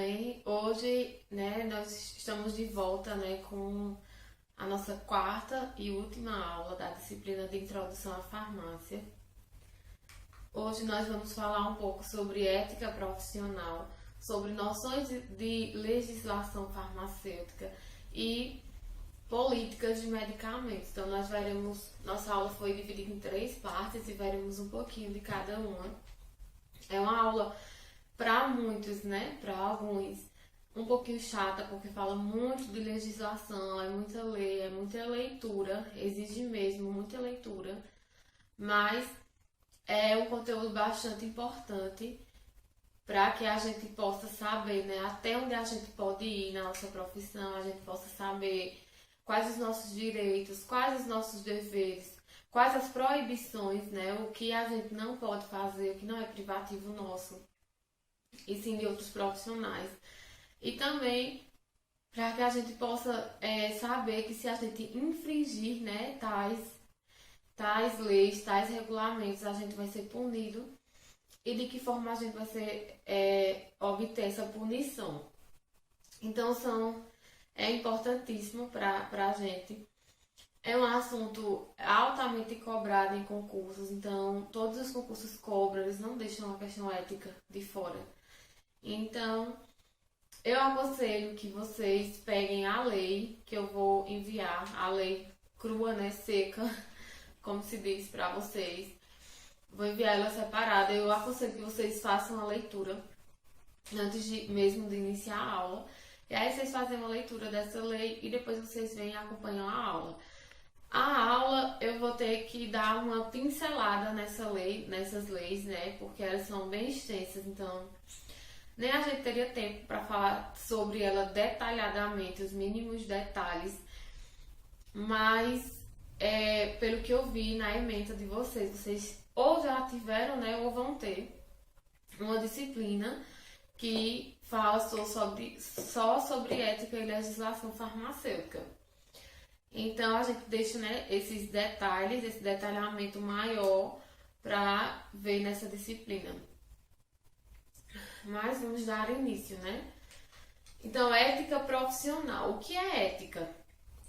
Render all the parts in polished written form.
bem? Hoje, né, nós estamos de volta, né, com a nossa quarta e última aula da disciplina de Introdução à Farmácia. Hoje nós vamos falar um pouco sobre ética profissional, sobre noções de legislação farmacêutica e políticas de medicamentos. Então nossa aula foi dividida em 3 partes e veremos um pouquinho de cada uma. É uma aula para muitos, né? Para alguns, um pouquinho chata, porque fala muito de legislação, é muita lei, é muita leitura, exige mesmo muita leitura, mas é um conteúdo bastante importante para que a gente possa saber, né, até onde a gente pode ir na nossa profissão, a gente possa saber quais os nossos direitos, quais os nossos deveres, quais as proibições, né, o que a gente não pode fazer, o que não é privativo nosso, e sim de outros profissionais. E também para que a gente possa saber que se a gente infringir, né, tais leis, tais regulamentos, a gente vai ser punido e de que forma a gente vai obter essa punição. Então é importantíssimo para a gente. É um assunto altamente cobrado em concursos, então todos os concursos cobram, eles não deixam a questão ética de fora. Então, eu aconselho que vocês peguem a lei que eu vou enviar, a lei crua, né, seca, como se diz para vocês. Vou enviar ela separada. Eu aconselho que vocês façam a leitura antes mesmo de iniciar a aula. E aí vocês fazem uma leitura dessa lei e depois vocês vêm e acompanham a aula. A aula eu vou ter que dar uma pincelada nessas leis, né, porque elas são bem extensas, então nem a gente teria tempo para falar sobre ela detalhadamente, os mínimos detalhes, mas pelo que eu vi na ementa de vocês ou já tiveram, né, ou vão ter uma disciplina que fala só sobre ética e legislação farmacêutica. Então a gente deixa, né, esses detalhes, esse detalhamento maior para ver nessa disciplina. Mas vamos dar início, né? Então, ética profissional. O que é ética?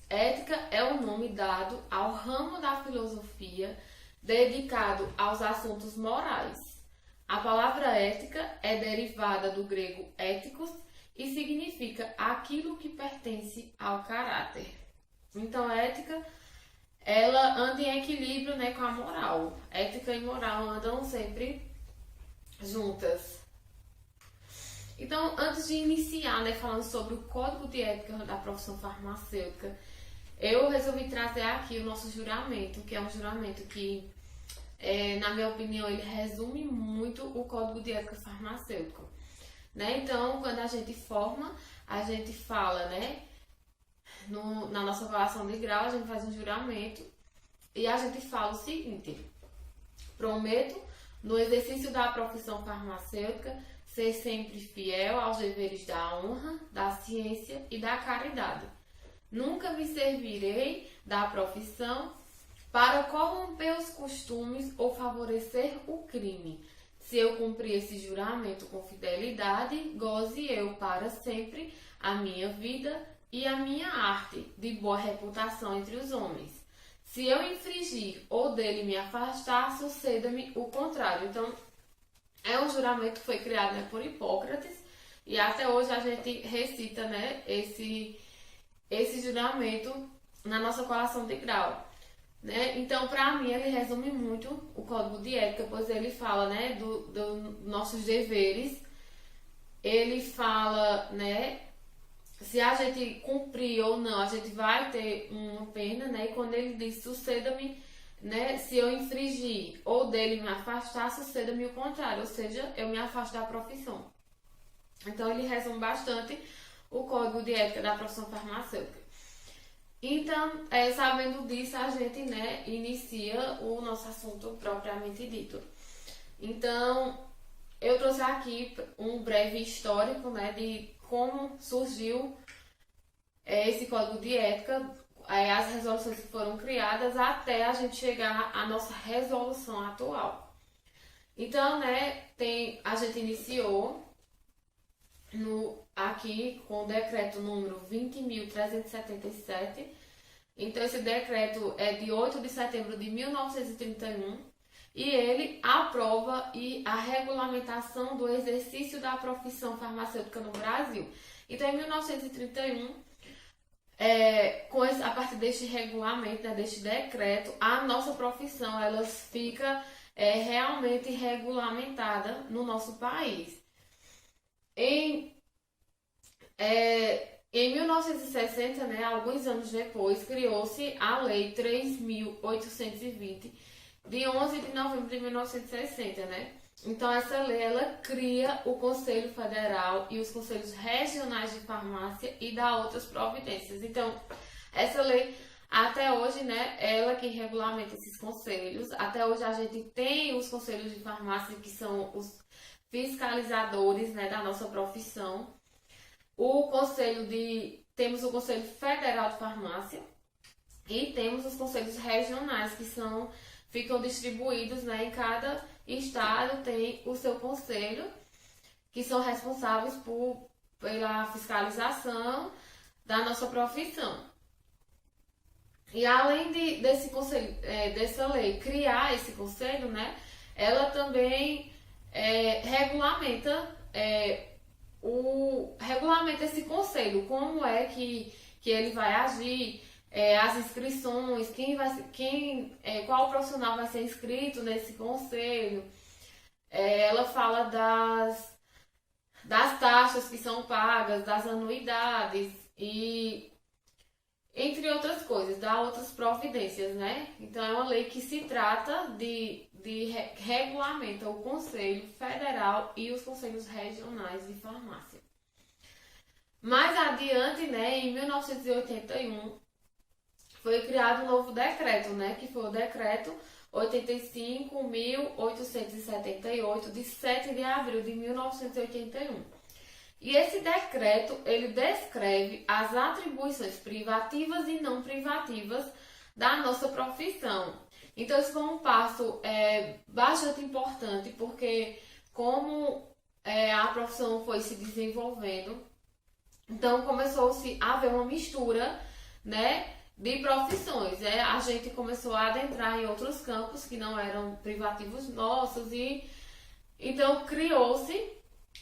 Ética é o nome dado ao ramo da filosofia dedicado aos assuntos morais. A palavra ética é derivada do grego éticos e significa aquilo que pertence ao caráter. Então, ética, ela anda em equilíbrio, né, com a moral. Ética e moral andam sempre juntas. Então, antes de iniciar, né, falando sobre o Código de Ética da Profissão Farmacêutica, eu resolvi trazer aqui o nosso juramento, que é um juramento que, na minha opinião, ele resume muito o Código de Ética Farmacêutico. Né? Então, quando a gente forma, a gente fala, né, na nossa avaliação de grau, a gente faz um juramento e a gente fala o seguinte: prometo, no exercício da profissão farmacêutica, ser sempre fiel aos deveres da honra, da ciência e da caridade. Nunca me servirei da profissão para corromper os costumes ou favorecer o crime. Se eu cumprir esse juramento com fidelidade, goze eu para sempre a minha vida e a minha arte de boa reputação entre os homens. Se eu infringir ou dele me afastar, suceda-me o contrário. Então, é um juramento que foi criado, né, por Hipócrates e até hoje a gente recita, né, esse juramento na nossa colação de grau. Né? Então, para mim, ele resume muito o Código de Ética, pois ele fala, né, dos nossos deveres, ele fala, né, se a gente cumprir ou não, a gente vai ter uma pena, né, e quando ele diz suceda-me, né, se eu infringir ou dele me afastar, suceda-me o contrário, ou seja, eu me afasto da profissão. Então, ele resume bastante o Código de Ética da Profissão Farmacêutica. Então, sabendo disso, a gente, né, inicia o nosso assunto propriamente dito. Então, eu trouxe aqui um breve histórico, né, de como surgiu esse Código de Ética, as resoluções que foram criadas até a gente chegar à nossa resolução atual. Então, né, a gente iniciou aqui com o decreto número 20.377. Então, esse decreto é de 8 de setembro de 1931 e ele aprova a regulamentação do exercício da profissão farmacêutica no Brasil. Então, em 1931, a partir deste regulamento, né, deste decreto, a nossa profissão ela fica realmente regulamentada no nosso país. Em 1960, né, alguns anos depois, criou-se a Lei 3.820, de 11 de novembro de 1960, né? Então, essa lei, ela cria o Conselho Federal e os Conselhos Regionais de Farmácia e dá outras providências. Então, essa lei, até hoje, né, ela que regulamenta esses conselhos. Até hoje a gente tem os Conselhos de Farmácia, que são os fiscalizadores, né, da nossa profissão. Temos o Conselho Federal de Farmácia e temos os conselhos regionais, que ficam distribuídos, né, em cada estado tem o seu conselho, que são responsáveis pela fiscalização da nossa profissão. E além desse conselho, dessa lei criar esse conselho, né, ela também regulamenta esse conselho, como é que ele vai agir, as inscrições, qual profissional vai ser inscrito nesse conselho. Ela fala das taxas que são pagas, das anuidades e entre outras coisas, dá outras providências, né? Então é uma lei que se trata regulamenta o Conselho Federal e os Conselhos Regionais de Farmácia. Mais adiante, né, em 1981, foi criado um novo decreto, né, que foi o decreto 85.878, de 7 de abril de 1981. E esse decreto, ele descreve as atribuições privativas e não privativas da nossa profissão. Então, isso foi um passo bastante importante, porque como a profissão foi se desenvolvendo, então começou-se a haver uma mistura, né, de profissões. A gente começou a adentrar em outros campos que não eram privativos nossos e então criou-se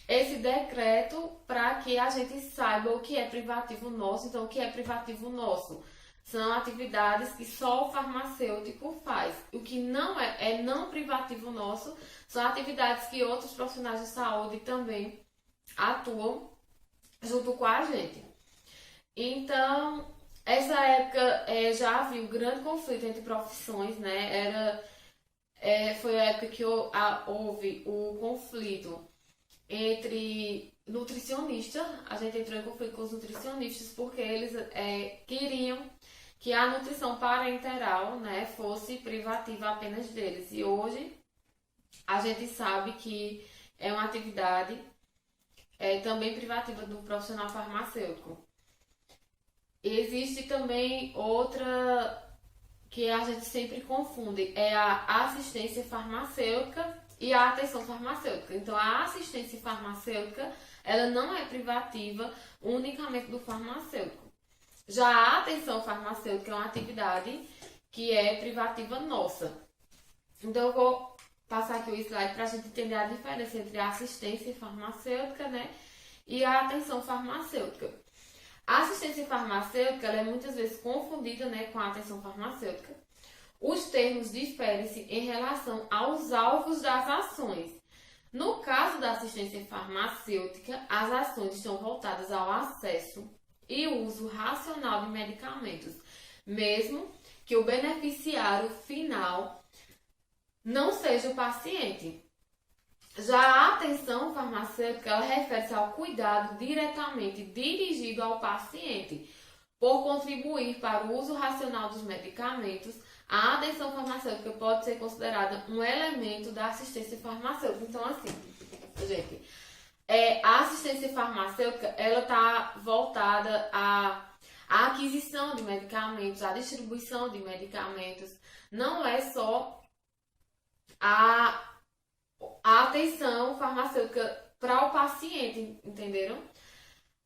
esse decreto para que a gente saiba o que é privativo nosso. Então, o que é privativo nosso? São atividades que só o farmacêutico faz. O que não é não privativo nosso são atividades que outros profissionais de saúde também atuam junto com a gente. Então, essa época já havia um grande conflito entre profissões, né? Foi a época que houve o conflito entre nutricionistas. A gente entrou em conflito com os nutricionistas porque eles queriam que a nutrição parenteral, né, fosse privativa apenas deles. E hoje a gente sabe que é uma atividade também privativa do profissional farmacêutico. Existe também outra que a gente sempre confunde, é a assistência farmacêutica e a atenção farmacêutica. Então, a assistência farmacêutica, ela não é privativa unicamente do farmacêutico. Já a atenção farmacêutica é uma atividade que é privativa nossa. Então, eu vou passar aqui o slide para a gente entender a diferença entre a assistência farmacêutica, né, e a atenção farmacêutica. A assistência farmacêutica ela é muitas vezes confundida, né, com a atenção farmacêutica. Os termos diferem-se em relação aos alvos das ações. No caso da assistência farmacêutica, as ações estão voltadas ao acesso e uso racional de medicamentos, mesmo que o beneficiário final não seja o paciente. Já a atenção farmacêutica ela refere-se ao cuidado diretamente dirigido ao paciente. Por contribuir para o uso racional dos medicamentos, a atenção farmacêutica pode ser considerada um elemento da assistência farmacêutica. Então, assim, gente, a assistência farmacêutica ela está voltada à aquisição de medicamentos, à distribuição de medicamentos. Não é só a atenção farmacêutica para o paciente, entenderam?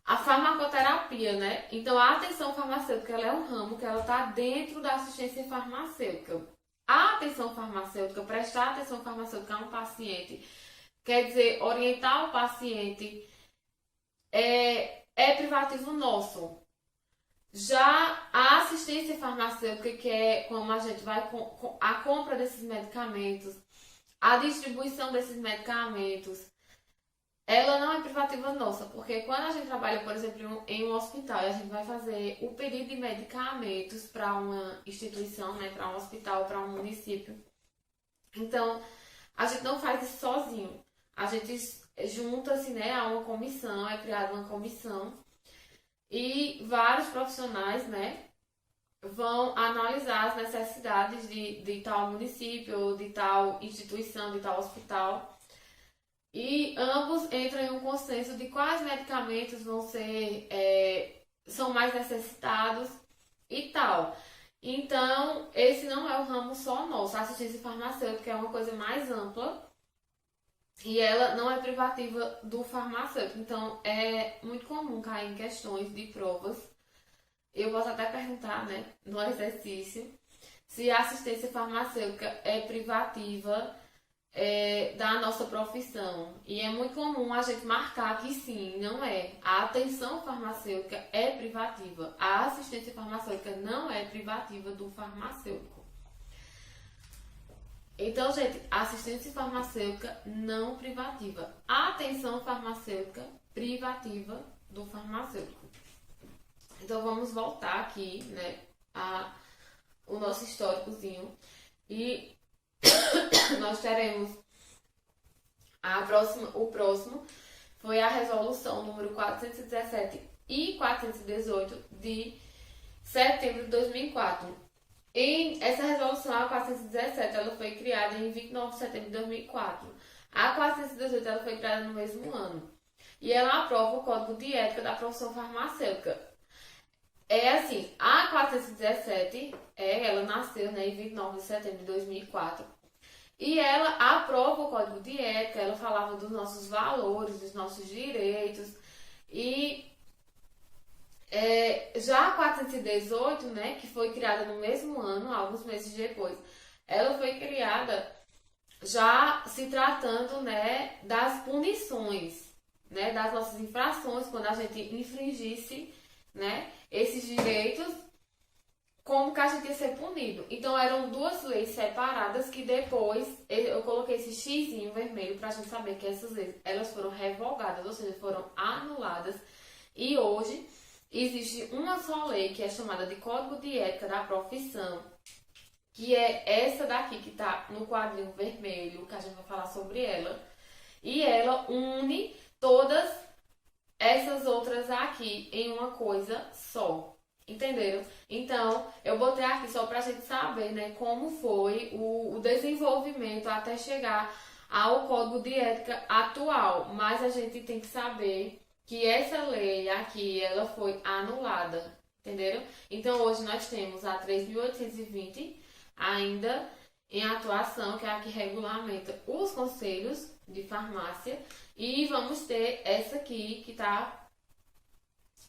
A farmacoterapia, né? Então, a atenção farmacêutica, ela é um ramo que ela está dentro da assistência farmacêutica. A atenção farmacêutica, prestar atenção farmacêutica a um paciente, quer dizer, orientar o paciente, é privativo nosso. Já a assistência farmacêutica, que é como a gente vai com a compra desses medicamentos, a distribuição desses medicamentos, ela não é privativa nossa, porque quando a gente trabalha, por exemplo, em um hospital e a gente vai fazer o pedido de medicamentos para uma instituição, né, para um hospital, para um município, então a gente não faz isso sozinho. A gente junta-se, né, a uma comissão, é criada uma comissão e vários profissionais, né, vão analisar as necessidades de tal município, de tal instituição, de tal hospital. E ambos entram em um consenso de quais medicamentos vão ser, são mais necessitados e tal. Então, esse não é o ramo só nosso. A assistência farmacêutica é uma coisa mais ampla e ela não é privativa do farmacêutico. Então, é muito comum cair em questões de provas. Eu posso até perguntar, né, no exercício, se a assistência farmacêutica é privativa da nossa profissão. E é muito comum a gente marcar que sim, não é. A atenção farmacêutica é privativa. A assistência farmacêutica não é privativa do farmacêutico. Então, gente, assistência farmacêutica não privativa. A atenção farmacêutica privativa do farmacêutico. Então, vamos voltar aqui, né, o nosso históricozinho. E nós teremos o próximo foi a resolução número 417 e 418 de setembro de 2004. E essa resolução, a 417, ela foi criada em 29 de setembro de 2004. A 418 ela foi criada no mesmo ano. E ela aprova o Código de Ética da Profissão Farmacêutica. É assim, a 417, ela nasceu, né, em 29 de setembro de 2004. E ela aprova o Código de Ética, ela falava dos nossos valores, dos nossos direitos. E já a 418, né, que foi criada no mesmo ano, alguns meses depois, ela foi criada já se tratando, né, das punições, né, das nossas infrações, quando a gente infringisse, né, esses direitos, como que a gente ia ser punido. Então eram duas leis separadas que depois eu coloquei esse xizinho vermelho pra gente saber que essas leis elas foram revogadas, ou seja, foram anuladas. E hoje existe uma só lei que é chamada de Código de Ética da Profissão, que é essa daqui que tá no quadrinho vermelho, que a gente vai falar sobre ela. E ela une todas essas outras aqui em uma coisa só. Entenderam? Então, eu botei aqui só pra gente saber, né, como foi o desenvolvimento até chegar ao Código de Ética atual. Mas a gente tem que saber que essa lei aqui, ela foi anulada. Entenderam? Então, hoje nós temos a 3.820 ainda em atuação, que é a que regulamenta os conselhos de farmácia. E vamos ter essa aqui, que está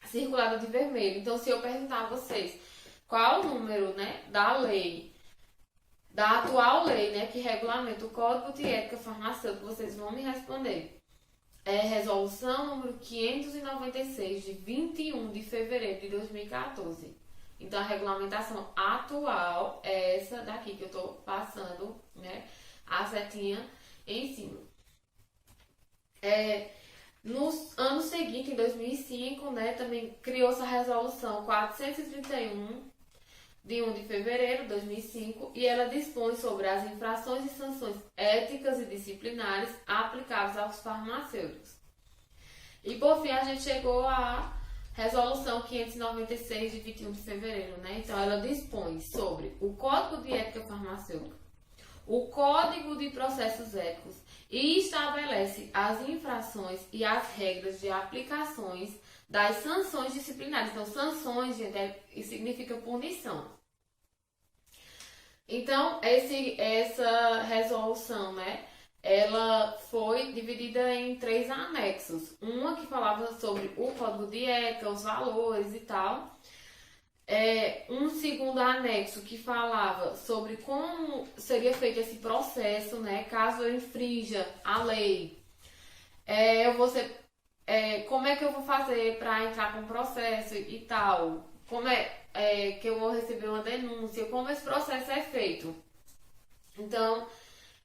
circulada de vermelho. Então, se eu perguntar a vocês qual o número, né, da lei, da atual lei, né, que regulamenta o Código de Ética Farmacêutica, vocês vão me responder. É resolução número 596, de 21 de fevereiro de 2014. Então, a regulamentação atual é essa daqui que eu tô passando, né, a setinha em cima. No ano seguinte, em 2005, né, também criou-se a resolução 431, de 1 de fevereiro de 2005, e ela dispõe sobre as infrações e sanções éticas e disciplinares aplicáveis aos farmacêuticos. E por fim, a gente chegou à resolução 596, de 21 de fevereiro, né? Então, ela dispõe sobre o Código de Ética Farmacêutica, o Código de Processos Éticos, e estabelece as infrações e as regras de aplicações das sanções disciplinares. Então, sanções, gente, significa punição. Então, essa resolução, né, ela foi dividida em 3 anexos. Uma que falava sobre o código de ética, os valores e tal. Um segundo anexo que falava sobre como seria feito esse processo, né, caso eu infrinja a lei. Eu vou ser, como é que eu vou fazer para entrar com o processo e tal? Como que eu vou receber uma denúncia? Como esse processo é feito? Então,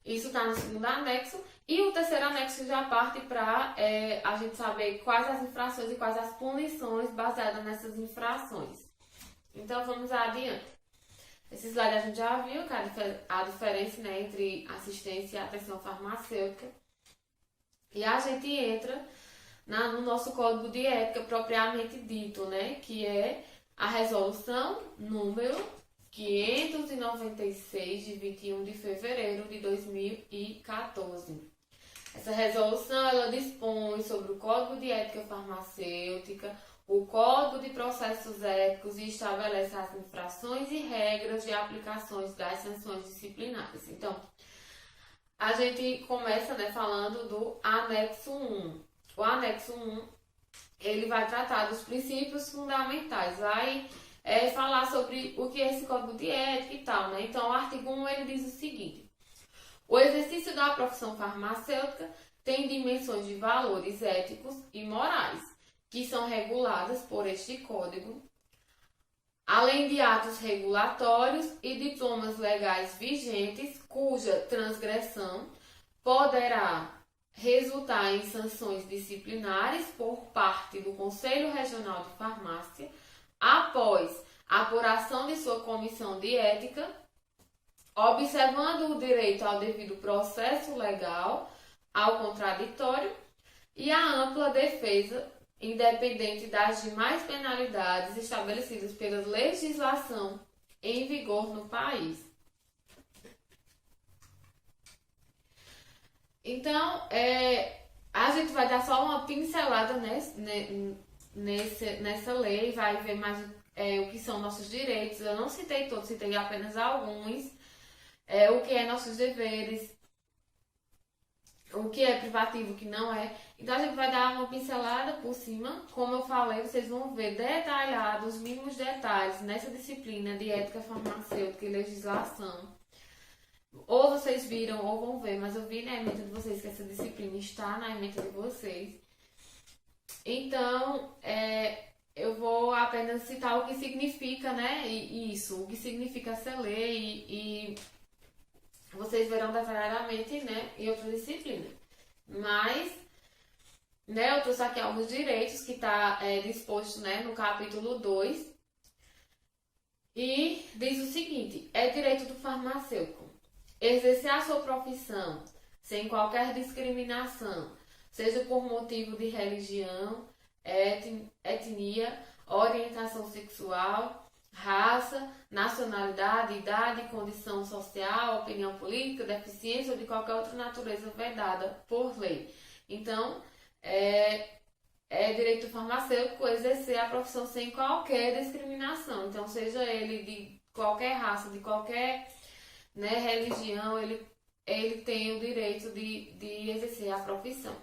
isso está no segundo anexo. E o terceiro anexo já parte para a gente saber quais as infrações e quais as punições baseadas nessas infrações. Então, vamos adiante. Esse slide a gente já viu, a diferença, né, entre assistência e atenção farmacêutica. E a gente entra no nosso código de ética propriamente dito, né, que é a resolução número 596 de 21 de fevereiro de 2014. Essa resolução ela dispõe sobre o Código de Ética Farmacêutica, o Código de Processos Éticos e estabelece as infrações e regras de aplicações das sanções disciplinares. Então, a gente começa, né, falando do anexo 1. O anexo 1 ele vai tratar dos princípios fundamentais, vai falar sobre o que é esse código de ética e tal, né? Então, o artigo 1 ele diz o seguinte: o exercício da profissão farmacêutica tem dimensões de valores éticos e morais, que são reguladas por este código, além de atos regulatórios e diplomas legais vigentes, cuja transgressão poderá resultar em sanções disciplinares por parte do Conselho Regional de Farmácia, após a apuração de sua comissão de ética, observando o direito ao devido processo legal, ao contraditório e à ampla defesa, independente das demais penalidades estabelecidas pela legislação em vigor no país. Então, a gente vai dar só uma pincelada nessa lei, vai ver mais o que são nossos direitos. Eu não citei todos, citei apenas alguns. O que é nossos deveres, o que é privativo, o que não é. Então a gente vai dar uma pincelada por cima. Como eu falei, vocês vão ver detalhado os mínimos detalhes nessa disciplina de ética farmacêutica e legislação. Ou vocês viram ou vão ver, mas eu vi na ementa de vocês que essa disciplina está na ementa de vocês. Então, eu vou apenas citar o que significa, né, isso, o que significa essa lei e vocês verão detalhadamente, né, em outra disciplina. Mas, né, eu trouxe aqui alguns direitos que está disposto, né, no capítulo 2. E diz o seguinte: é direito do farmacêutico exercer a sua profissão sem qualquer discriminação, seja por motivo de religião, etnia, orientação sexual, raça, nacionalidade, idade, condição social, opinião política, deficiência ou de qualquer outra natureza vedada por lei. Então, é direito farmacêutico exercer a profissão sem qualquer discriminação. Então, seja ele de qualquer raça, de qualquer, né, religião, ele tem o direito de exercer a profissão.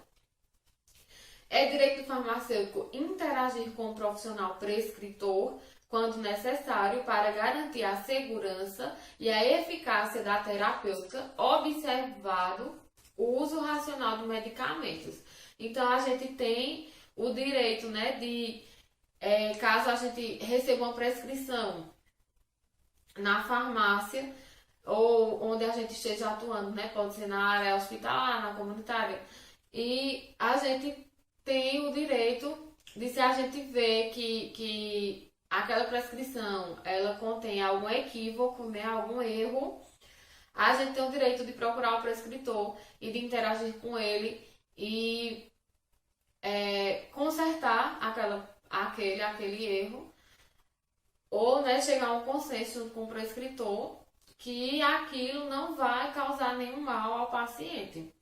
É direito do farmacêutico interagir com o profissional prescritor quando necessário para garantir a segurança e a eficácia da terapêutica, observado o uso racional de medicamentos. Então, a gente tem o direito, né, de, caso a gente receba uma prescrição na farmácia ou onde a gente esteja atuando, né, pode ser na área hospitalar, na comunitária, e a gente tem o direito de, se a gente vê que aquela prescrição ela contém algum equívoco, né, algum erro, a gente tem o direito de procurar o prescritor e de interagir com ele e consertar aquele erro, ou, né, chegar a um consenso com o prescritor que aquilo não vai causar nenhum mal ao paciente.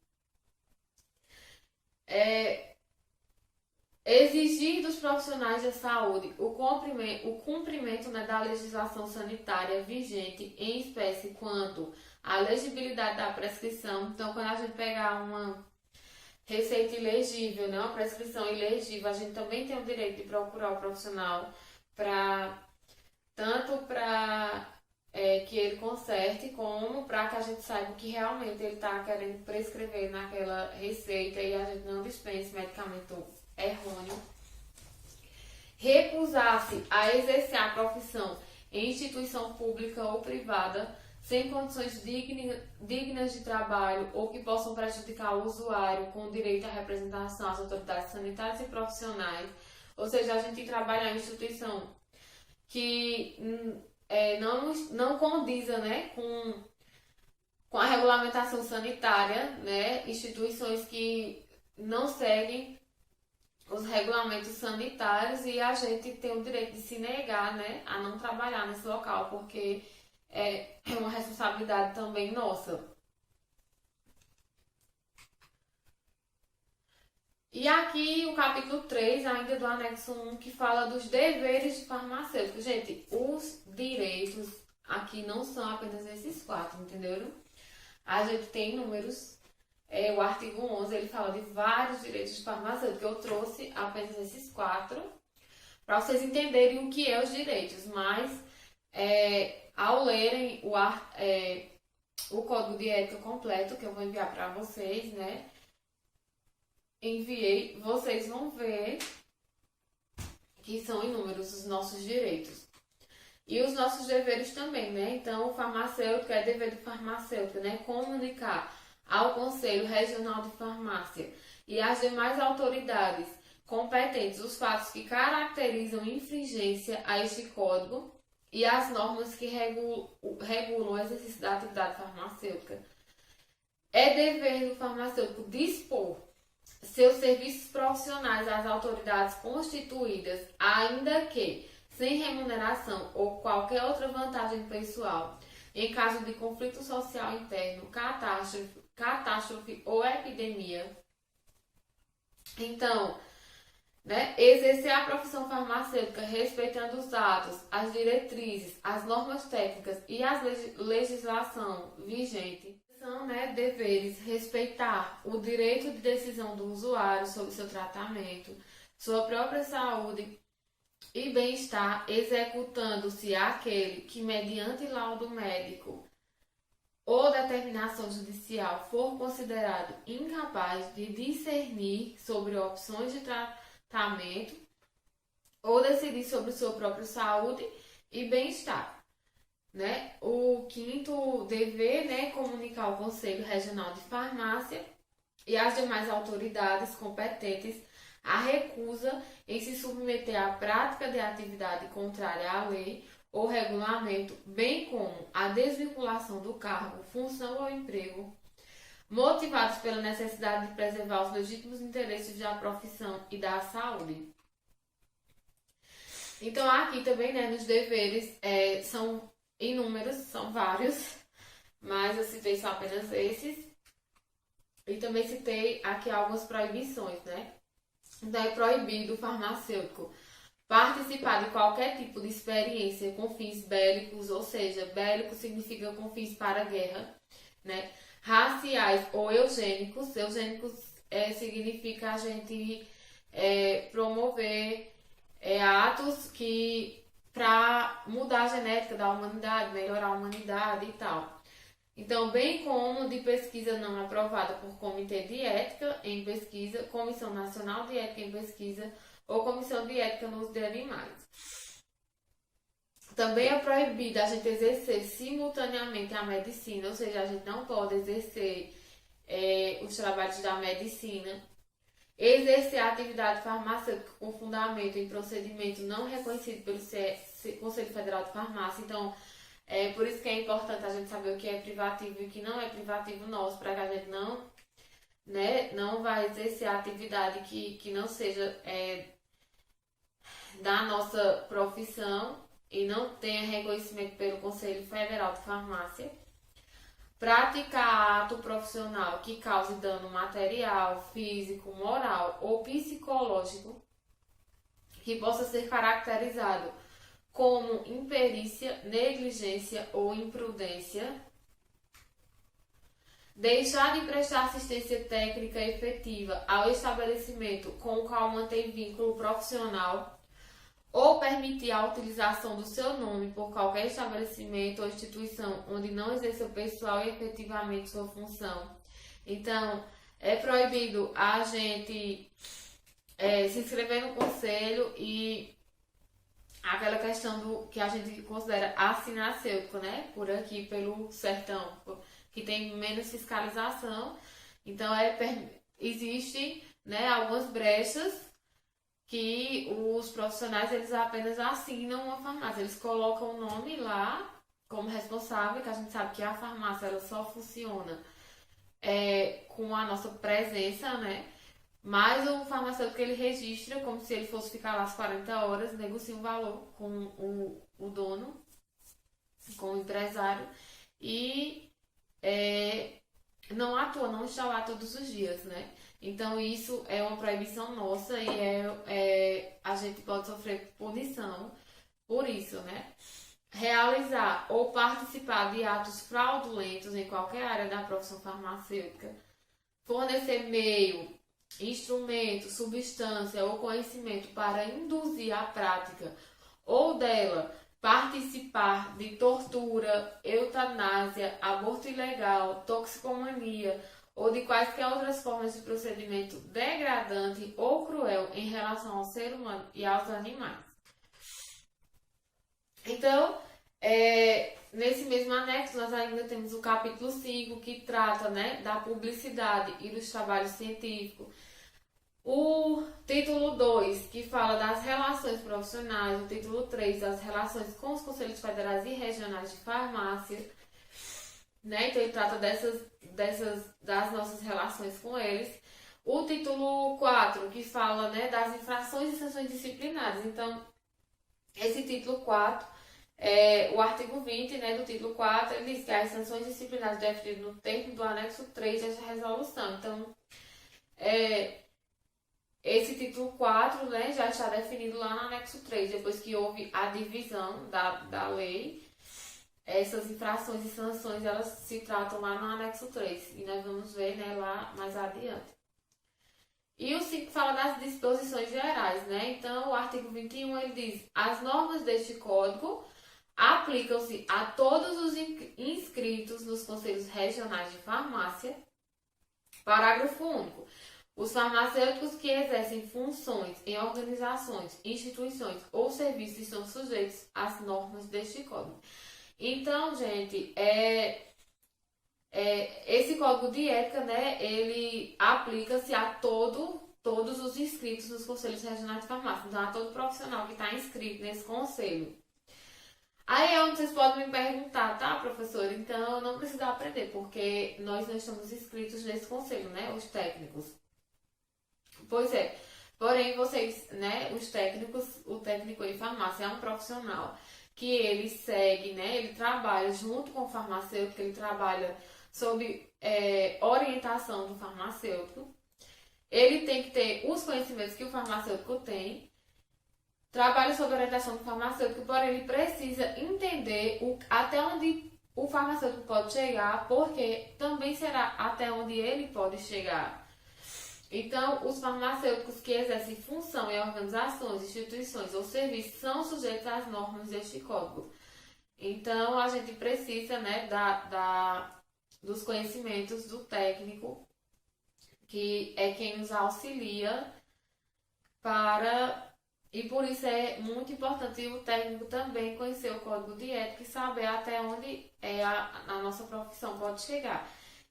Exigir dos profissionais da saúde o cumprimento, né, da legislação sanitária vigente, em espécie quanto à legibilidade da prescrição. Então, quando a gente pegar uma receita ilegível, né, uma prescrição ilegível, a gente também tem o direito de procurar o profissional para tanto para que ele conserte, como para que a gente saiba o que realmente ele está querendo prescrever naquela receita e a gente não dispense medicamento errôneo. Recusar-se a exercer a profissão em instituição pública ou privada sem condições dignas de trabalho ou que possam prejudicar o usuário com direito à representação às autoridades sanitárias e profissionais. Ou seja, a gente trabalhar em instituição que não condiza, né, com a regulamentação sanitária, né, instituições que não seguem os regulamentos sanitários e a gente tem o direito de se negar, né, a não trabalhar nesse local, porque é uma responsabilidade também nossa. E aqui o capítulo 3, ainda do anexo 1, que fala dos deveres de farmacêutico. Gente, os direitos aqui não são apenas esses 4, entenderam? A gente tem números. O artigo 11, ele fala de vários direitos de farmacêutico. Eu trouxe apenas esses 4 para vocês entenderem o que é os direitos. Mas, ao lerem o código de ética completo, que eu vou enviar para vocês, né? Enviei, vocês vão ver que são inúmeros os nossos direitos. E os nossos deveres também, né? Então, o farmacêutico é dever do farmacêutico, né? Comunicar ao Conselho Regional de Farmácia e às demais autoridades competentes os fatos que caracterizam infringência a este código e as normas que regulam o exercício da atividade farmacêutica. É dever do farmacêutico dispor seus serviços profissionais às autoridades constituídas, ainda que sem remuneração ou qualquer outra vantagem pessoal, em caso de conflito social interno, catástrofe ou epidemia. Então, né, exercer a profissão farmacêutica respeitando os atos, as diretrizes, as normas técnicas e a legislação vigente. São, né, deveres: respeitar o direito de decisão do usuário sobre seu tratamento, sua própria saúde e bem-estar, executando-se aquele que, mediante laudo médico ou determinação judicial, for considerado incapaz de discernir sobre opções de tratamento ou decidir sobre sua própria saúde e bem-estar. Né? O 5º dever, né, comunicar ao Conselho Regional de Farmácia e às demais autoridades competentes a recusa em se submeter à prática de atividade contrária à lei ou regulamento, bem como a desvinculação do cargo, função ou emprego, motivados pela necessidade de preservar os legítimos interesses da profissão e da saúde. Então, aqui também, né, nos deveres, são inúmeros, são vários, mas eu citei só apenas esses. E também citei aqui algumas proibições, né? Então, é proibido o farmacêutico participar de qualquer tipo de experiência com fins bélicos, ou seja, bélico significa com fins para a guerra, né? Raciais ou eugênicos. Eugênicos significa a gente promover atos que para mudar a genética da humanidade, melhorar a humanidade e tal. Então, bem como de pesquisa não aprovada por Comitê de Ética em Pesquisa, Comissão Nacional de Ética em Pesquisa ou Comissão de Ética no Uso de Animais. Também é proibido a gente exercer simultaneamente a medicina, ou seja, a gente não pode exercer os trabalhos da medicina, exercer a atividade farmacêutica com fundamento em procedimento não reconhecido pelo Conselho Federal de Farmácia. Então, por isso que é importante a gente saber o que é privativo e o que não é privativo nosso, para que a gente não vai exercer a atividade que não seja da nossa profissão e não tenha reconhecimento pelo Conselho Federal de Farmácia. Praticar ato profissional que cause dano material, físico, moral ou psicológico que possa ser caracterizado como imperícia, negligência ou imprudência, deixar de prestar assistência técnica efetiva ao estabelecimento com o qual mantém vínculo profissional ou permitir a utilização do seu nome por qualquer estabelecimento ou instituição onde não exerça pessoal e efetivamente sua função. Então, é proibido a gente se inscrever no conselho e aquela questão do que a gente considera assinacêutico, né? Por aqui, pelo sertão, que tem menos fiscalização. Então, existe, né, algumas brechas que os profissionais eles apenas assinam uma farmácia. Eles colocam o nome lá como responsável, que a gente sabe que a farmácia ela só funciona com a nossa presença, né? Mas o farmacêutico ele registra como se ele fosse ficar lá as 40 horas, negocia um valor com o dono, com o empresário e não atua, não está lá todos os dias, né? Então isso é uma proibição nossa e a gente pode sofrer punição por isso, né? Realizar ou participar de atos fraudulentos em qualquer área da profissão farmacêutica, fornecer meio, instrumento, substância ou conhecimento para induzir a prática ou dela participar de tortura, eutanásia, aborto ilegal, toxicomania ou de quaisquer outras formas de procedimento degradante ou cruel em relação ao ser humano e aos animais. Então, nesse mesmo anexo, nós ainda temos o capítulo 5, que trata, né, da publicidade e dos trabalhos científicos. O título 2, que fala das relações profissionais. O título 3, das relações com os conselhos federais e regionais de farmácia. Né? Então, ele trata das nossas relações com eles. O título 4, que fala, né, das infrações e sanções disciplinares. Então, esse título 4, o artigo 20, né, do título 4, ele diz que as sanções disciplinares definidas no termo do anexo 3 dessa resolução. Então, esse título 4, né, já está definido lá no anexo 3, depois que houve a divisão da lei. Essas infrações e sanções, elas se tratam lá no anexo 3, e nós vamos ver, né, lá mais adiante. E o 5 fala das disposições gerais, né? Então, o artigo 21, ele diz: as normas deste código aplicam-se a todos os inscritos nos conselhos regionais de farmácia. Parágrafo único. Os farmacêuticos que exercem funções em organizações, instituições ou serviços estão sujeitos às normas deste código. Então, gente, esse código de ética, né, ele aplica-se a todos os inscritos nos conselhos regionais de farmácia. Então, a todo profissional que está inscrito nesse conselho. Aí é onde vocês podem me perguntar, tá, professora? Então, eu não preciso aprender, porque nós não estamos inscritos nesse conselho, né, os técnicos. Pois é. Porém, vocês, né, os técnicos, o técnico em farmácia é um profissional que ele segue, né, ele trabalha junto com o farmacêutico, ele trabalha sob orientação do farmacêutico. Ele tem que ter os conhecimentos que o farmacêutico tem, trabalha sob orientação do farmacêutico, porém ele precisa entender até onde o farmacêutico pode chegar, porque também será até onde ele pode chegar. Então, os farmacêuticos que exercem função em organizações, instituições ou serviços são sujeitos às normas deste código. Então, a gente precisa, né, dos conhecimentos do técnico, que é quem nos auxilia e por isso é muito importante o técnico também conhecer o código de ética e saber até onde a nossa profissão pode chegar.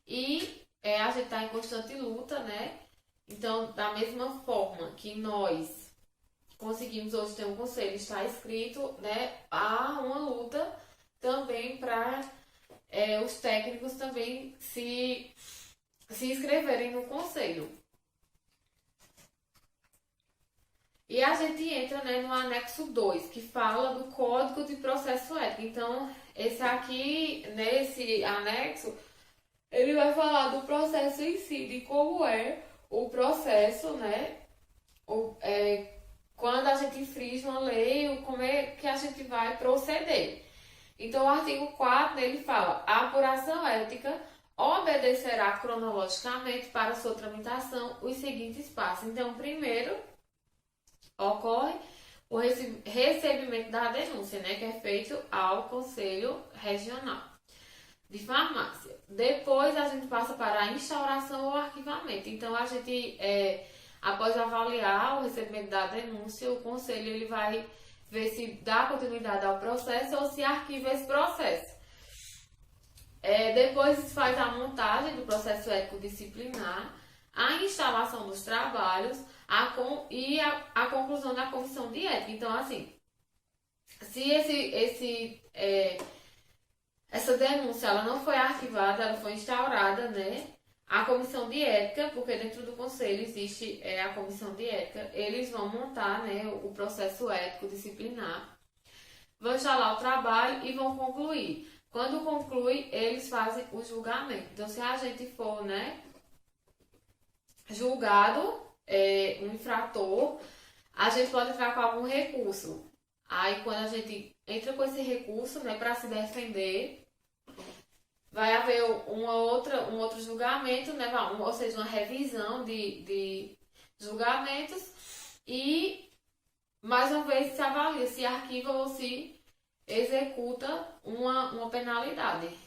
E a gente está em constante luta, né? Então, da mesma forma que nós conseguimos hoje ter um conselho, está escrito, né, há uma luta também para os técnicos também se inscreverem no conselho. E a gente entra, né, no anexo 2, que fala do Código de Processo Ético. Então, esse aqui, nesse anexo, ele vai falar do processo em si, de como é o processo, né? quando a gente infringe uma lei, como é que a gente vai proceder. Então, o artigo 4 ele fala: a apuração ética obedecerá cronologicamente para sua tramitação os seguintes passos. Então, primeiro ocorre o recebimento da denúncia, né, que é feito ao Conselho Regional de Farmácia. Depois a gente passa para a instauração ou arquivamento. Então, a gente, após avaliar o recebimento da denúncia, o Conselho ele vai ver se dá continuidade ao processo ou se arquiva esse processo. Depois se faz a montagem do processo ético-disciplinar, a instalação dos trabalhos e a conclusão da comissão de ética. Então, assim, se essa denúncia ela não foi arquivada, ela foi instaurada, né? A comissão de ética, porque dentro do conselho existe a comissão de ética, eles vão montar, né, o processo ético disciplinar, vão instalar o trabalho e vão concluir. Quando conclui, eles fazem o julgamento. Então, se a gente for, né, julgado um infrator, a gente pode entrar com algum recurso. Aí, quando a gente entra com esse recurso, né, para se defender, vai haver um outro julgamento, né, ou seja, uma revisão de julgamentos e, mais uma vez, se avalia se arquiva ou se executa uma penalidade.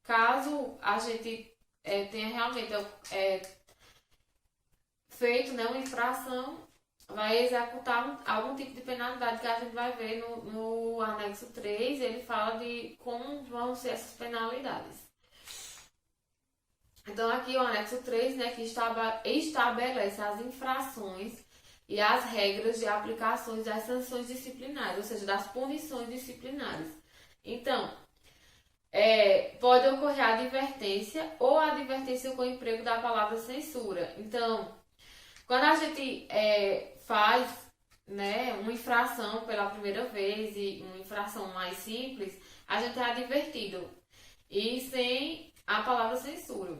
Caso a gente tenha realmente feito, né, uma infração, vai executar algum tipo de penalidade que a gente vai ver no anexo 3, ele fala de como vão ser essas penalidades. Então aqui o anexo 3, né, que estabelece as infrações e as regras de aplicações das sanções disciplinares, ou seja, das punições disciplinares. Então, pode ocorrer a advertência ou a advertência com o emprego da palavra censura. Então, quando a gente faz, né, uma infração pela primeira vez e uma infração mais simples, a gente é advertido e sem a palavra censura.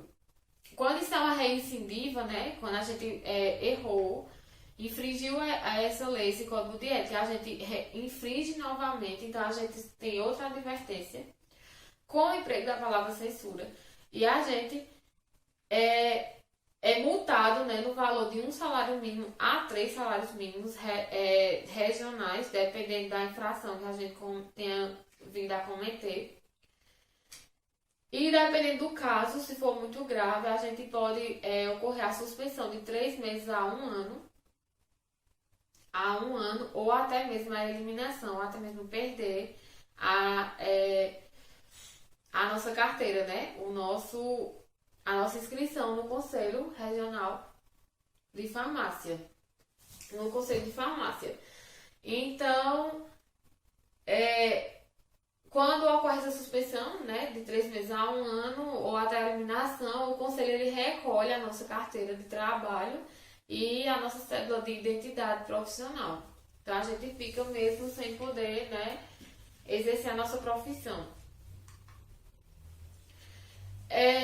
Quando isso é uma reincindiva, né, quando a gente errou, infringiu essa lei, esse código de ética, a gente infringe novamente, então a gente tem outra advertência com o emprego da palavra censura e a gente é multado, né, no valor de 1 salário mínimo a 3 salários mínimos regionais, dependendo da infração que a gente tenha vindo a cometer. E dependendo do caso, se for muito grave, a gente pode ocorrer a suspensão de 3 meses a 1 ano, ou até mesmo a eliminação, ou até mesmo perder a nossa carteira, né? A nossa inscrição no Conselho Regional de Farmácia. No Conselho de Farmácia. Então, quando ocorre essa suspensão, né, de 3 meses a 1 ano, ou até a eliminação, o Conselho ele recolhe a nossa carteira de trabalho e a nossa cédula de identidade profissional. Então, a gente fica mesmo sem poder, né, exercer a nossa profissão.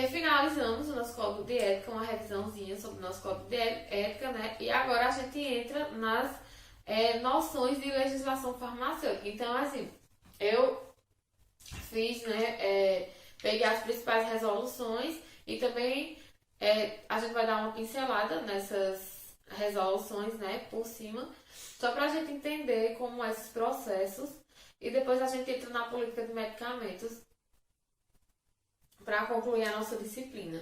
Finalizamos o nosso código de ética, uma revisãozinha sobre o nosso código de ética, né? E agora a gente entra nas noções de legislação farmacêutica. Então, assim, eu fiz, né? Peguei as principais resoluções e também a gente vai dar uma pincelada nessas resoluções, né? Por cima, só para a gente entender como esses processos e depois a gente entra na política de medicamentos para concluir a nossa disciplina.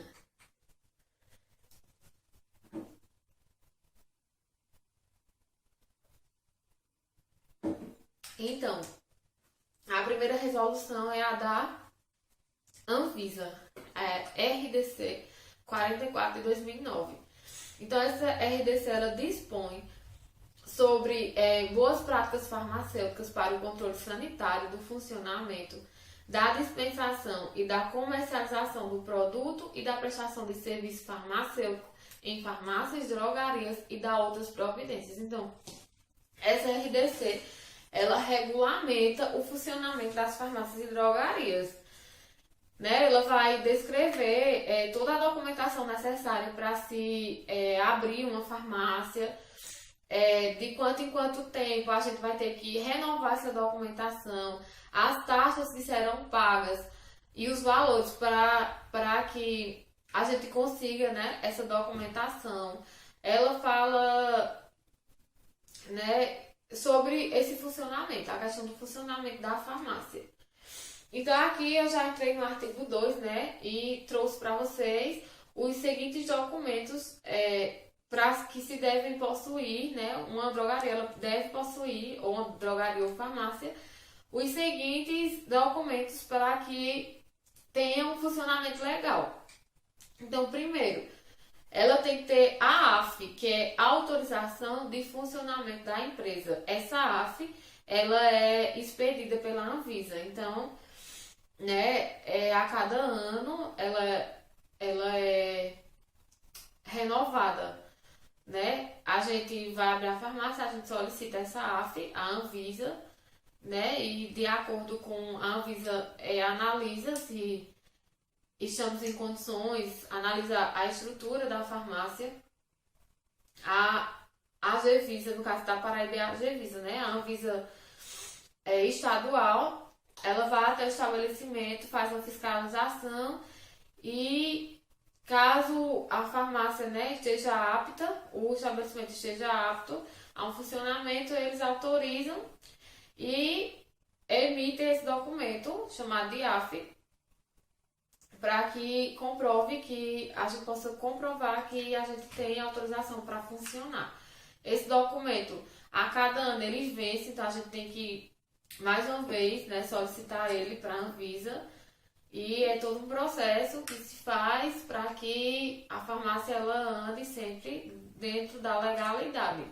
Então, a primeira resolução é a da Anvisa, RDC 44 de 2009. Então, essa RDC ela dispõe sobre boas práticas farmacêuticas para o controle sanitário do funcionamento, da dispensação e da comercialização do produto e da prestação de serviço farmacêutico em farmácias, drogarias e da outras providências. Então, essa RDC, ela regulamenta o funcionamento das farmácias e drogarias. Né? Ela vai descrever toda a documentação necessária para se abrir uma farmácia, de quanto em quanto tempo a gente vai ter que renovar essa documentação, as taxas que serão pagas e os valores para que a gente consiga, né, essa documentação. Ela fala, né, sobre esse funcionamento, a questão do funcionamento da farmácia. Então aqui eu já entrei no artigo 2, né, e trouxe para vocês os seguintes documentos para que se devem possuir, né, uma drogaria ela deve possuir, ou uma drogaria ou farmácia, os seguintes documentos para que tenha um funcionamento legal. Então, primeiro, ela tem que ter a AF, que é Autorização de Funcionamento da Empresa. Essa AF, ela é expedida pela Anvisa. Então, né, a cada ano ela é renovada, né? A gente vai abrir a farmácia, a gente solicita essa AF, a Anvisa, né? E de acordo com a Anvisa, analisa se estamos em condições, analisa a estrutura da farmácia, a Agevisa, no caso da Paraíba é a Agevisa, né? A Anvisa estadual, ela vai até o estabelecimento, faz uma fiscalização e caso a farmácia, né, esteja apta, o estabelecimento esteja apto a um funcionamento, eles autorizam e emitem esse documento chamado de AF para que comprove que a gente possa comprovar que a gente tem autorização para funcionar. Esse documento, a cada ano ele vence, então a gente tem que mais uma vez, né, solicitar ele para a Anvisa e é todo um processo que se faz para que a farmácia ela ande sempre dentro da legalidade.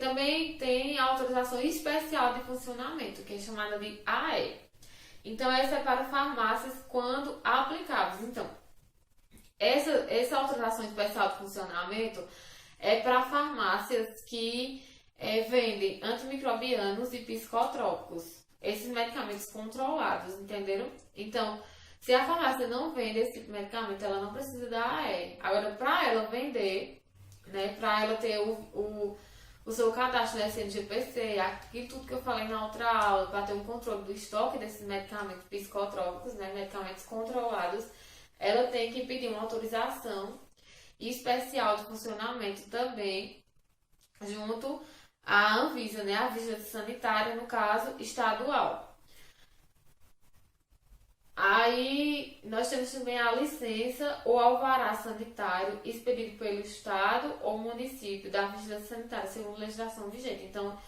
Também tem a autorização especial de funcionamento, que é chamada de AE. Então, essa é para farmácias quando aplicáveis. Então, essa autorização especial de funcionamento é para farmácias que vendem antimicrobianos e psicotrópicos. Esses medicamentos controlados, entenderam? Então, se a farmácia não vende esse tipo de medicamento, ela não precisa da AE. Agora, para ela vender, né, para ela ter o seu cadastro no SNGPC, aquilo tudo que eu falei na outra aula, para ter um controle do estoque desses medicamentos psicotrópicos, né, medicamentos controlados, ela tem que pedir uma autorização especial de funcionamento também, junto à Anvisa, né, a Vigilância Sanitária, no caso, estadual. Aí nós temos também a licença ou alvará sanitário expedido pelo Estado ou município da vigilância sanitária, segundo legislação vigente. Então,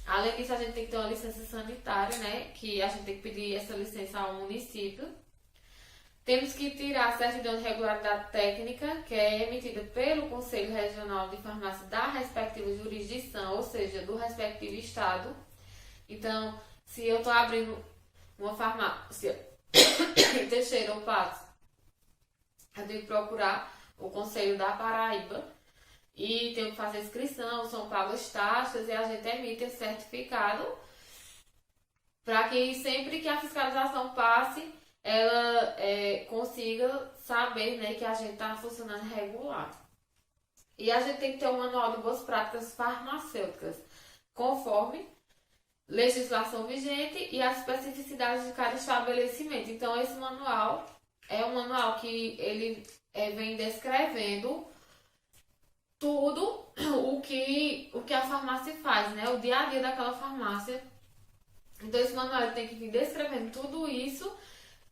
além disso, a gente tem que ter uma licença sanitária, né? Que a gente tem que pedir essa licença ao município. Temos que tirar a certidão de regularidade técnica, que é emitida pelo Conselho Regional de Farmácia da respectiva jurisdição, ou seja, do respectivo estado. Então, se eu estou abrindo uma farmácia em Teixeira ou Patos, eu tenho que procurar o Conselho da Paraíba e tenho que fazer inscrição, são pagas taxas e a gente emite esse certificado para que sempre que a fiscalização passe, ela consiga saber, né, que a gente está funcionando regular. E a gente tem que ter um manual de boas práticas farmacêuticas, conforme legislação vigente e as especificidades de cada estabelecimento. Então, esse manual é um manual que ele vem descrevendo tudo o que a farmácia faz, né? O dia a dia daquela farmácia. Então, esse manual tem que vir descrevendo tudo isso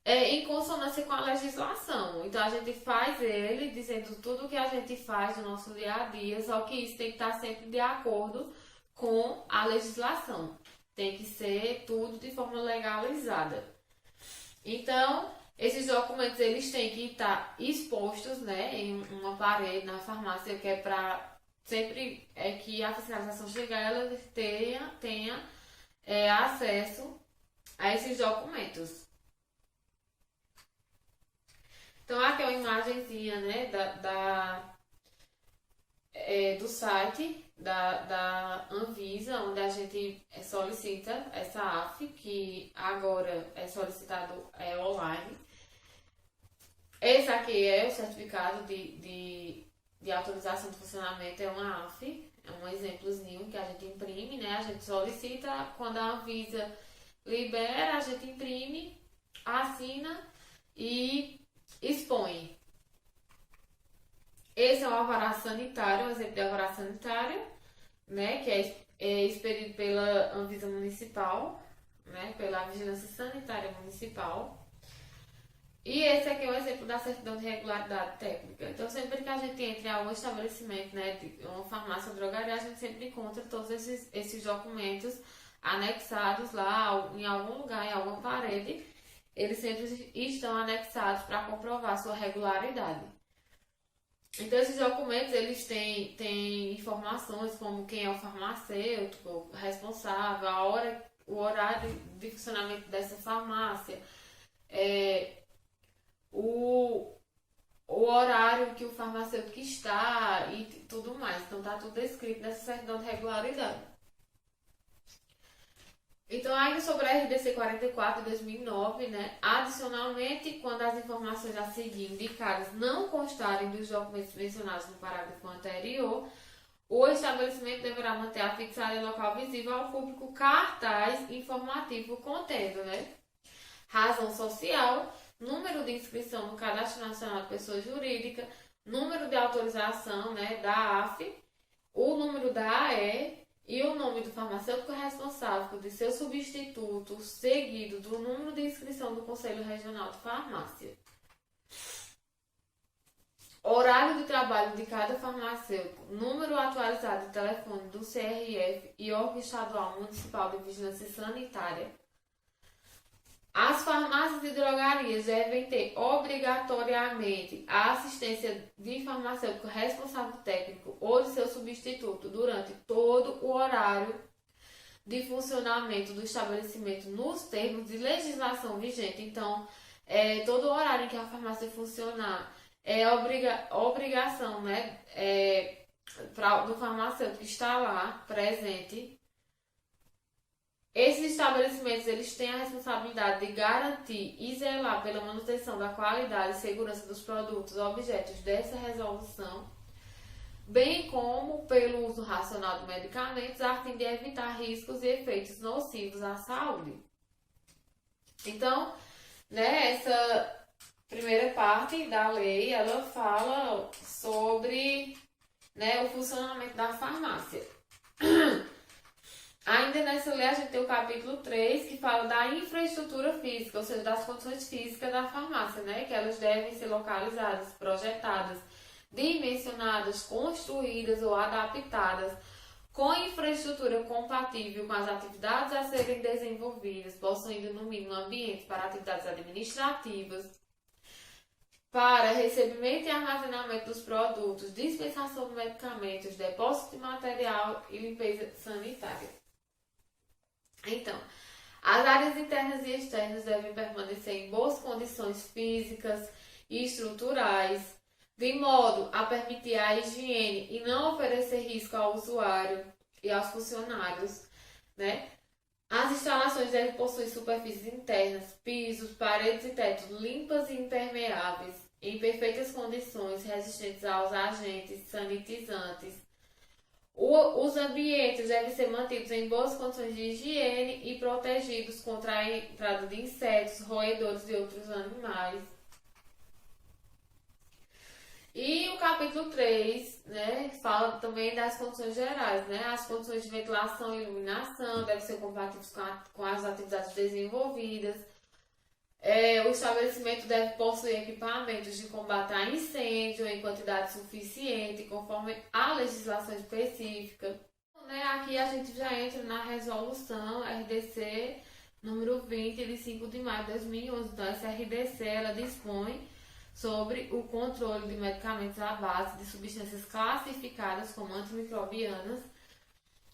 em consonância com a legislação. Então, a gente faz ele dizendo tudo o que a gente faz no nosso dia a dia, só que isso tem que estar sempre de acordo com a legislação. Tem que ser tudo de forma legalizada. Então, esses documentos eles têm que estar expostos, né, em uma parede na farmácia, que é para sempre que a fiscalização chegar, ela tenha acesso a esses documentos. Então, aqui é uma imagenzinha, né, do site da Anvisa, onde a gente solicita essa AF, que agora é solicitado online. Esse aqui é o certificado de de autorização de funcionamento é uma AF, é um exemplozinho que a gente imprime, né? A gente solicita, quando a Anvisa libera, a gente imprime, assina e expõe. Esse é o alvará sanitário, um exemplo de alvará sanitário, né? Que é expedido pela Anvisa Municipal, né? Pela Vigilância Sanitária Municipal. E esse aqui é um exemplo da certidão de regularidade técnica. Então, sempre que a gente entra em algum estabelecimento, né, de uma farmácia ou drogaria, a gente sempre encontra todos esses documentos anexados lá em algum lugar, em alguma parede. Eles sempre estão anexados para comprovar sua regularidade. Então, esses documentos, eles têm informações como quem é o farmacêutico responsável, a hora, o horário de funcionamento dessa farmácia, o horário que o farmacêutico está e tudo mais. Então, tá tudo descrito nessa certidão de regularidade. Então, ainda sobre a RDC 44 de 2009, né? Adicionalmente, quando as informações a seguir indicadas não constarem dos documentos mencionados no parágrafo anterior, o estabelecimento deverá manter afixado em local visível ao público cartaz informativo contendo, né? Razão social, número de inscrição no Cadastro Nacional de Pessoa Jurídica, número de autorização, né, da AF, o número da AE e o nome do farmacêutico responsável de seu substituto, seguido do número de inscrição do Conselho Regional de Farmácia. Horário de trabalho de cada farmacêutico, número atualizado de telefone do CRF e órgão estadual municipal de vigilância sanitária. As farmácias e drogarias devem ter obrigatoriamente a assistência de farmacêutico responsável técnico ou de seu substituto durante todo o horário de funcionamento do estabelecimento nos termos de legislação vigente. Então, todo o horário em que a farmácia funcionar é obrigação, né, do farmacêutico estar lá presente. Esses estabelecimentos, eles têm a responsabilidade de garantir e zelar pela manutenção da qualidade e segurança dos produtos objetos dessa resolução, bem como pelo uso racional de medicamentos, a fim de evitar riscos e efeitos nocivos à saúde. Então, né, essa primeira parte da lei, ela fala sobre, né, o funcionamento da farmácia. Ainda nessa lei a gente tem o capítulo 3, que fala da infraestrutura física, ou seja, das condições físicas da farmácia, né? Que elas devem ser localizadas, projetadas, dimensionadas, construídas ou adaptadas com infraestrutura compatível com as atividades a serem desenvolvidas, possuindo no mínimo ambiente para atividades administrativas, para recebimento e armazenamento dos produtos, dispensação de medicamentos, depósito de material e limpeza sanitária. Então, as áreas internas e externas devem permanecer em boas condições físicas e estruturais, de modo a permitir a higiene e não oferecer risco ao usuário e aos funcionários, né? As instalações devem possuir superfícies internas, pisos, paredes e tetos limpas e impermeáveis, em perfeitas condições, resistentes aos agentes sanitizantes. Os ambientes devem ser mantidos em boas condições de higiene e protegidos contra a entrada de insetos, roedores e outros animais. E o capítulo 3, né, fala também das condições gerais, né? As condições de ventilação e iluminação devem ser compatíveis com as atividades desenvolvidas. O estabelecimento deve possuir equipamentos de combate a incêndio em quantidade suficiente, conforme a legislação específica. Né, aqui a gente já entra na resolução RDC número 20, de 5 de maio de 2011. Então, essa RDC, ela dispõe sobre o controle de medicamentos à base de substâncias classificadas como antimicrobianas,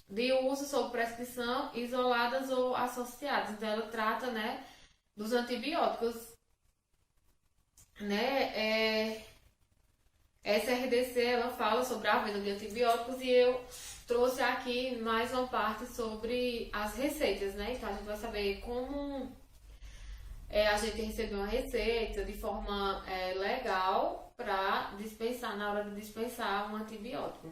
de uso sob prescrição, isoladas ou associadas. Então, ela trata, né, dos antibióticos, né? Essa RDC, ela fala sobre a venda de antibióticos e eu trouxe aqui mais uma parte sobre as receitas, né? Então, a gente vai saber como a gente receber uma receita de forma legal para dispensar, na hora de dispensar um antibiótico.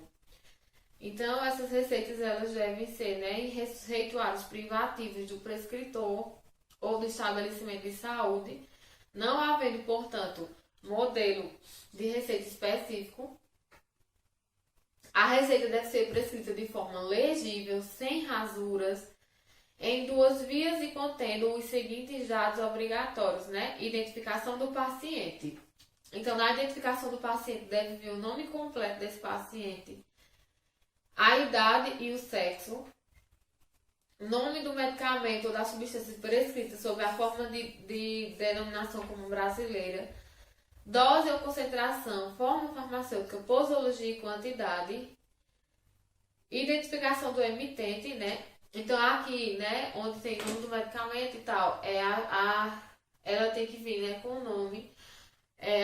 Então, essas receitas elas devem ser, né, em receituários privativos do prescritor ou do estabelecimento de saúde, não havendo, portanto, modelo de receita específico. A receita deve ser prescrita de forma legível, sem rasuras, em duas vias e contendo os seguintes dados obrigatórios, né? Identificação do paciente. Então, na identificação do paciente deve vir o nome completo desse paciente, a idade e o sexo, nome do medicamento ou da substância prescrita sob a forma de denominação comum brasileira, dose ou concentração, forma farmacêutica, posologia e quantidade, identificação do emitente, né? Então aqui, né, onde tem o nome do medicamento e tal, ela tem que vir, né, com o nome,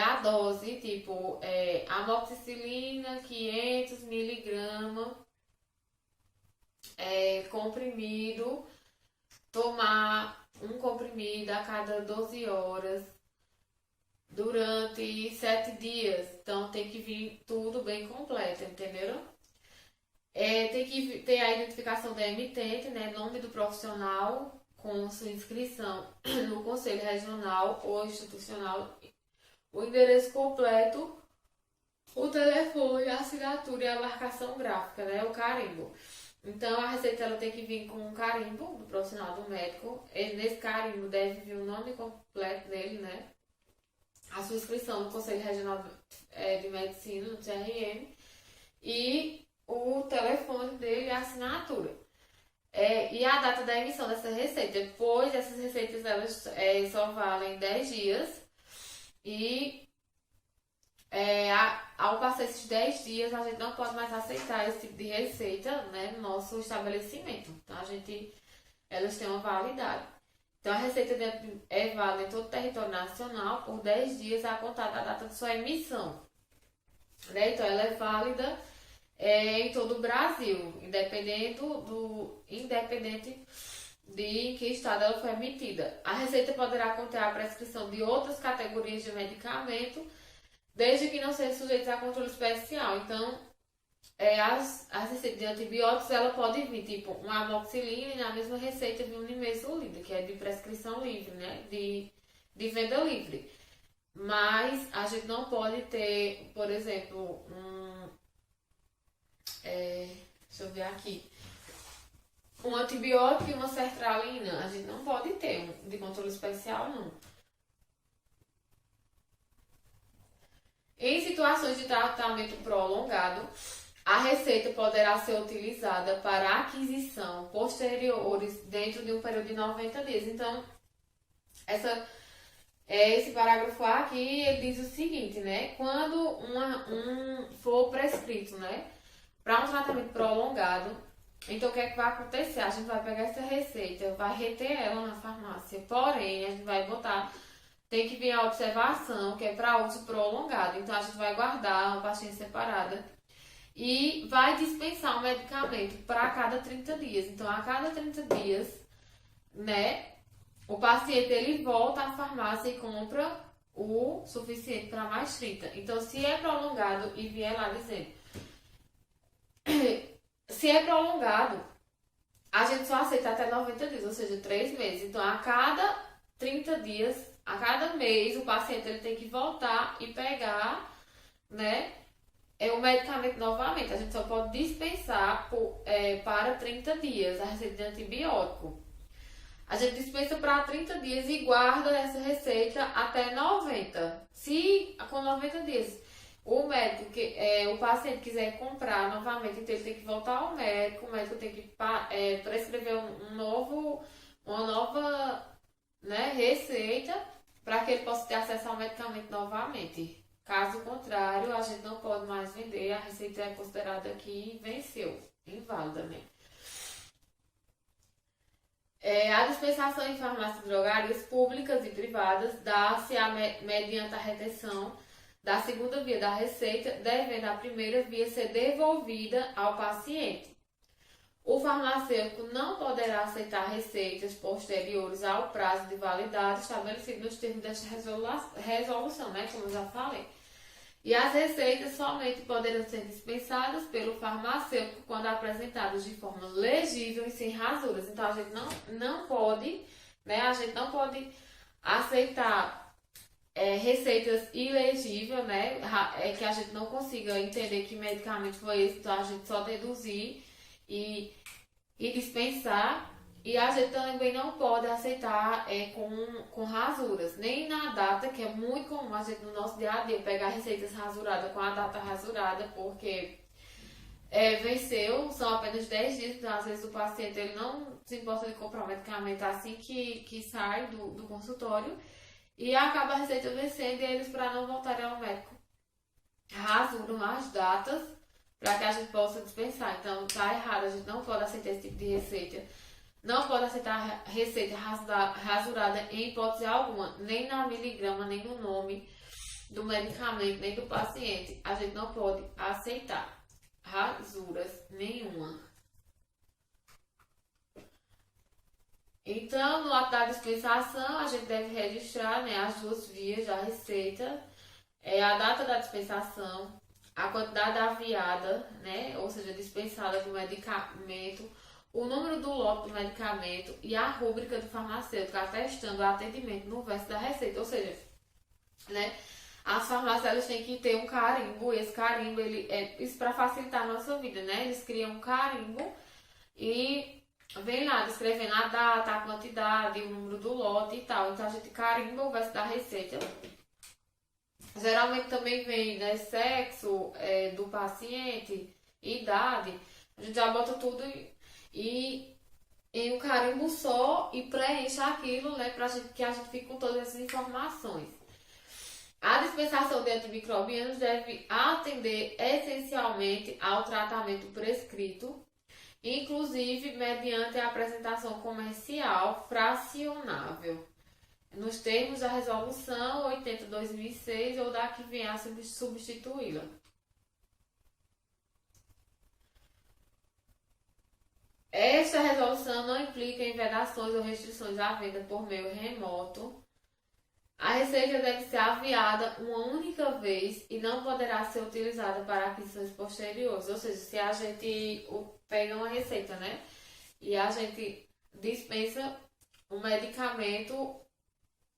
a dose, tipo, amoxicilina 500 miligramas, comprimido, tomar um comprimido a cada 12 horas, durante 7 dias. Então tem que vir tudo bem completo, entenderam? Tem que ter a identificação da emitente, né? Nome do profissional com sua inscrição no Conselho Regional ou Institucional, o endereço completo, o telefone, a assinatura e a marcação gráfica, né? O carimbo. Então a receita ela tem que vir com um carimbo do profissional do médico. Nesse carimbo deve vir o nome completo dele, né? A sua inscrição no Conselho Regional de Medicina, no CRM, e o telefone dele e a assinatura. E a data da emissão dessa receita, pois essas receitas elas só valem 10 dias e ao passar esses 10 dias a gente não pode mais aceitar esse tipo de receita, né, no nosso estabelecimento. Então elas têm uma validade. Então a receita é válida em todo o território nacional por 10 dias a contar da data de sua emissão. Né? Então ela é válida em todo o Brasil, independente de em que estado ela foi emitida. A receita poderá conter a prescrição de outras categorias de medicamento, desde que não sejam sujeitos a controle especial. Então, as receitas de antibióticos, ela pode vir, tipo, uma amoxicilina e na mesma receita vir um nimesulida, que é de prescrição livre, né? De venda livre. Mas a gente não pode ter, por exemplo, deixa eu ver aqui, um antibiótico e uma sertralina. A gente não pode ter de controle especial, não. Em situações de tratamento prolongado, a receita poderá ser utilizada para aquisição posteriores dentro de um período de 90 dias. Então, esse parágrafo aqui ele diz o seguinte, né? Quando for prescrito, né, para um tratamento prolongado, então o que é que vai acontecer? A gente vai pegar essa receita, vai reter ela na farmácia, porém a gente vai botar, tem que vir a observação, que é para uso prolongado. Então a gente vai guardar uma pastinha separada e vai dispensar o medicamento para cada 30 dias. Então a cada 30 dias, né, o paciente ele volta à farmácia e compra o suficiente para mais 30. Então se é prolongado e vier lá dizendo se é prolongado, a gente só aceita até 90 dias, ou seja, 3 meses. Então, a cada 30 dias, a cada mês, o paciente ele tem que voltar e pegar, né, o medicamento novamente. A gente só pode dispensar para 30 dias a receita de antibiótico. A gente dispensa para 30 dias e guarda essa receita até 90. Se com 90 dias o médico, o paciente quiser comprar novamente, então ele tem que voltar ao médico, o médico tem que prescrever uma nova, né, receita para que ele possa ter acesso ao medicamento novamente. Caso contrário, a gente não pode mais vender, a receita é considerada que venceu, inválida, né? A dispensação em farmácias e drogarias públicas e privadas dá-se mediante a retenção da segunda via da receita, devendo a primeira via ser devolvida ao paciente. O farmacêutico não poderá aceitar receitas posteriores ao prazo de validade estabelecido nos termos desta resolução, né? Como eu já falei. E as receitas somente poderão ser dispensadas pelo farmacêutico quando apresentadas de forma legível e sem rasuras. Então a gente não pode, né? A gente não pode aceitar receitas ilegíveis, né? Que a gente não consiga entender que medicamento foi esse, então a gente só deduzir e dispensar. E a gente também não pode aceitar com rasuras, nem na data, que é muito comum a gente no nosso dia a dia pegar receitas rasuradas com a data rasurada, porque venceu, são apenas 10 dias, então às vezes o paciente ele não se importa de comprar o medicamento assim que sai do consultório e acaba a receita vencendo e eles, para não voltarem ao médico, rasuram as datas para que a gente possa dispensar. Então tá errado, a gente não pode aceitar esse tipo de receita. Não pode aceitar receita rasurada em hipótese alguma, nem na miligrama, nem no nome do medicamento, nem do paciente. A gente não pode aceitar rasuras nenhuma. Então, no ato da dispensação, a gente deve registrar, né, as duas vias da receita, a data da dispensação, a quantidade aviada, né, ou seja, dispensada do medicamento, o número do lote do medicamento e a rúbrica do farmacêutico atestando o atendimento no verso da receita. Ou seja, né, as farmácias têm que ter um carimbo, e esse carimbo isso para facilitar a nossa vida, né? Eles criam um carimbo e vem lá descrevendo a data, a quantidade, o número do lote e tal. Então a gente carimba o verso da receita. Geralmente também vem, né, sexo do paciente, idade. A gente já bota tudo e em um carimbo só e preenche aquilo, né, que a gente fique com todas essas informações. A dispensação de antimicrobianos deve atender essencialmente ao tratamento prescrito, inclusive mediante a apresentação comercial fracionável, nos termos da Resolução 80/2006 ou da que venha a substituí-la. Esta resolução não implica em vedações ou restrições à venda por meio remoto. A receita deve ser aviada uma única vez e não poderá ser utilizada para aquisições posteriores. Ou seja, se a gente pega uma receita, né, e a gente dispensa um medicamento,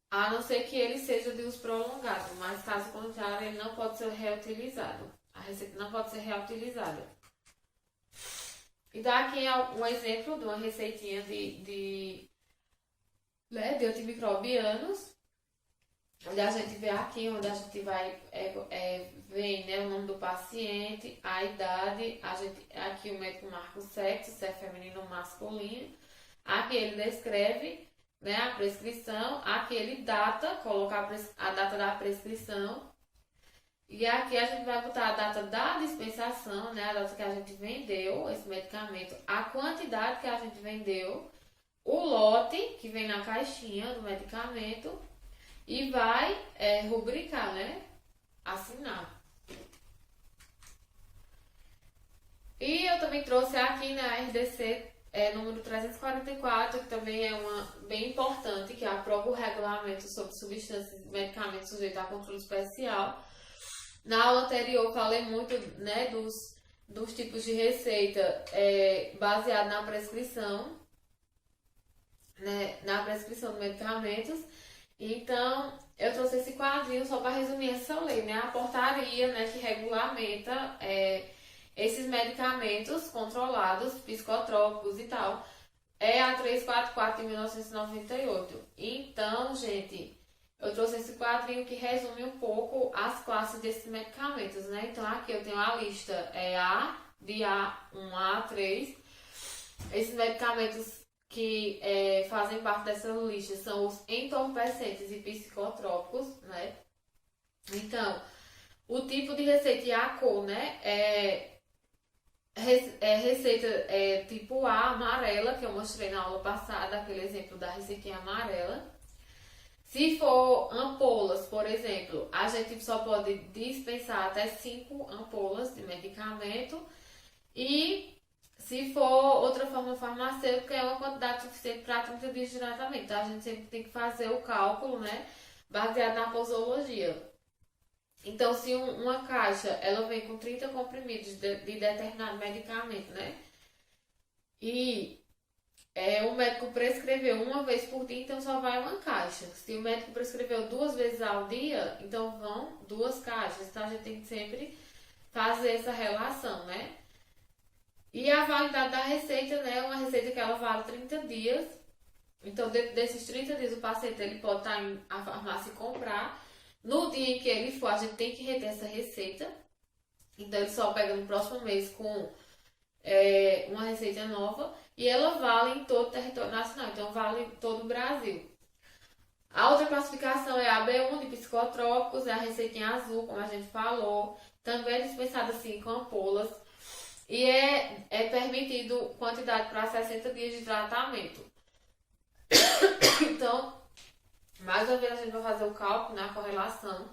a não ser que ele seja de uso prolongado, mas caso contrário, ele não pode ser reutilizado. A receita não pode ser reutilizada. Então aqui é um exemplo de uma receitinha de antimicrobianos, onde a gente vê aqui, onde a gente vai ver, né, o nome do paciente, a idade, aqui o médico marca o sexo, se é feminino ou masculino. Aqui ele descreve, né, a prescrição, aqui ele data, coloca a data da prescrição. E aqui a gente vai botar a data da dispensação, né, a data que a gente vendeu esse medicamento, a quantidade que a gente vendeu, o lote que vem na caixinha do medicamento e vai rubricar, né, assinar. E eu também trouxe aqui na RDC número 344, que também é uma bem importante, que aprova o regulamento sobre substâncias e medicamentos sujeitos a controle especial. Na aula anterior eu falei muito, né, dos tipos de receita baseado na prescrição, né, na prescrição de medicamentos. Então, eu trouxe esse quadrinho só para resumir essa lei, né, a portaria, né, que regulamenta esses medicamentos controlados, psicotrópicos e tal, é a 344 de 1998. Então, gente, eu trouxe esse quadrinho que resume um pouco as classes desses medicamentos, né? Então aqui eu tenho a lista de A1 a A3. Esses medicamentos que fazem parte dessa lista são os entorpecentes e psicotrópicos, né? Então, o tipo de receita e a cor, né? Receita tipo A, amarela, que eu mostrei na aula passada, aquele exemplo da receitinha amarela. Se for ampolas, por exemplo, a gente só pode dispensar até 5 ampolas de medicamento. E Se for outra forma farmacêutica, é uma quantidade suficiente para 30 dias de tratamento. Então, a gente sempre tem que fazer o cálculo, né? Baseado na posologia. Então, se uma caixa ela vem com 30 comprimidos de determinado medicamento, né? E o médico prescreveu uma vez por dia, então só vai uma caixa. Se o médico prescreveu 2 vezes ao dia, então vão 2 caixas. Então a gente tem que sempre fazer essa relação, né? E a validade da receita, né? Uma receita que ela vale 30 dias. Então, dentro desses 30 dias, o paciente ele pode estar em a farmácia e comprar. No dia em que ele for, a gente tem que reter essa receita. Então, ele só pega no próximo mês com uma receita nova. E ela vale em todo o território nacional. Então, vale em todo o Brasil. A outra classificação é a B1 de psicotrópicos. É a receita em azul, como a gente falou. Também é dispensada 5 ampolas. E é permitido quantidade para 60 dias de tratamento. Então, mais uma vez a gente vai fazer o cálculo na correlação.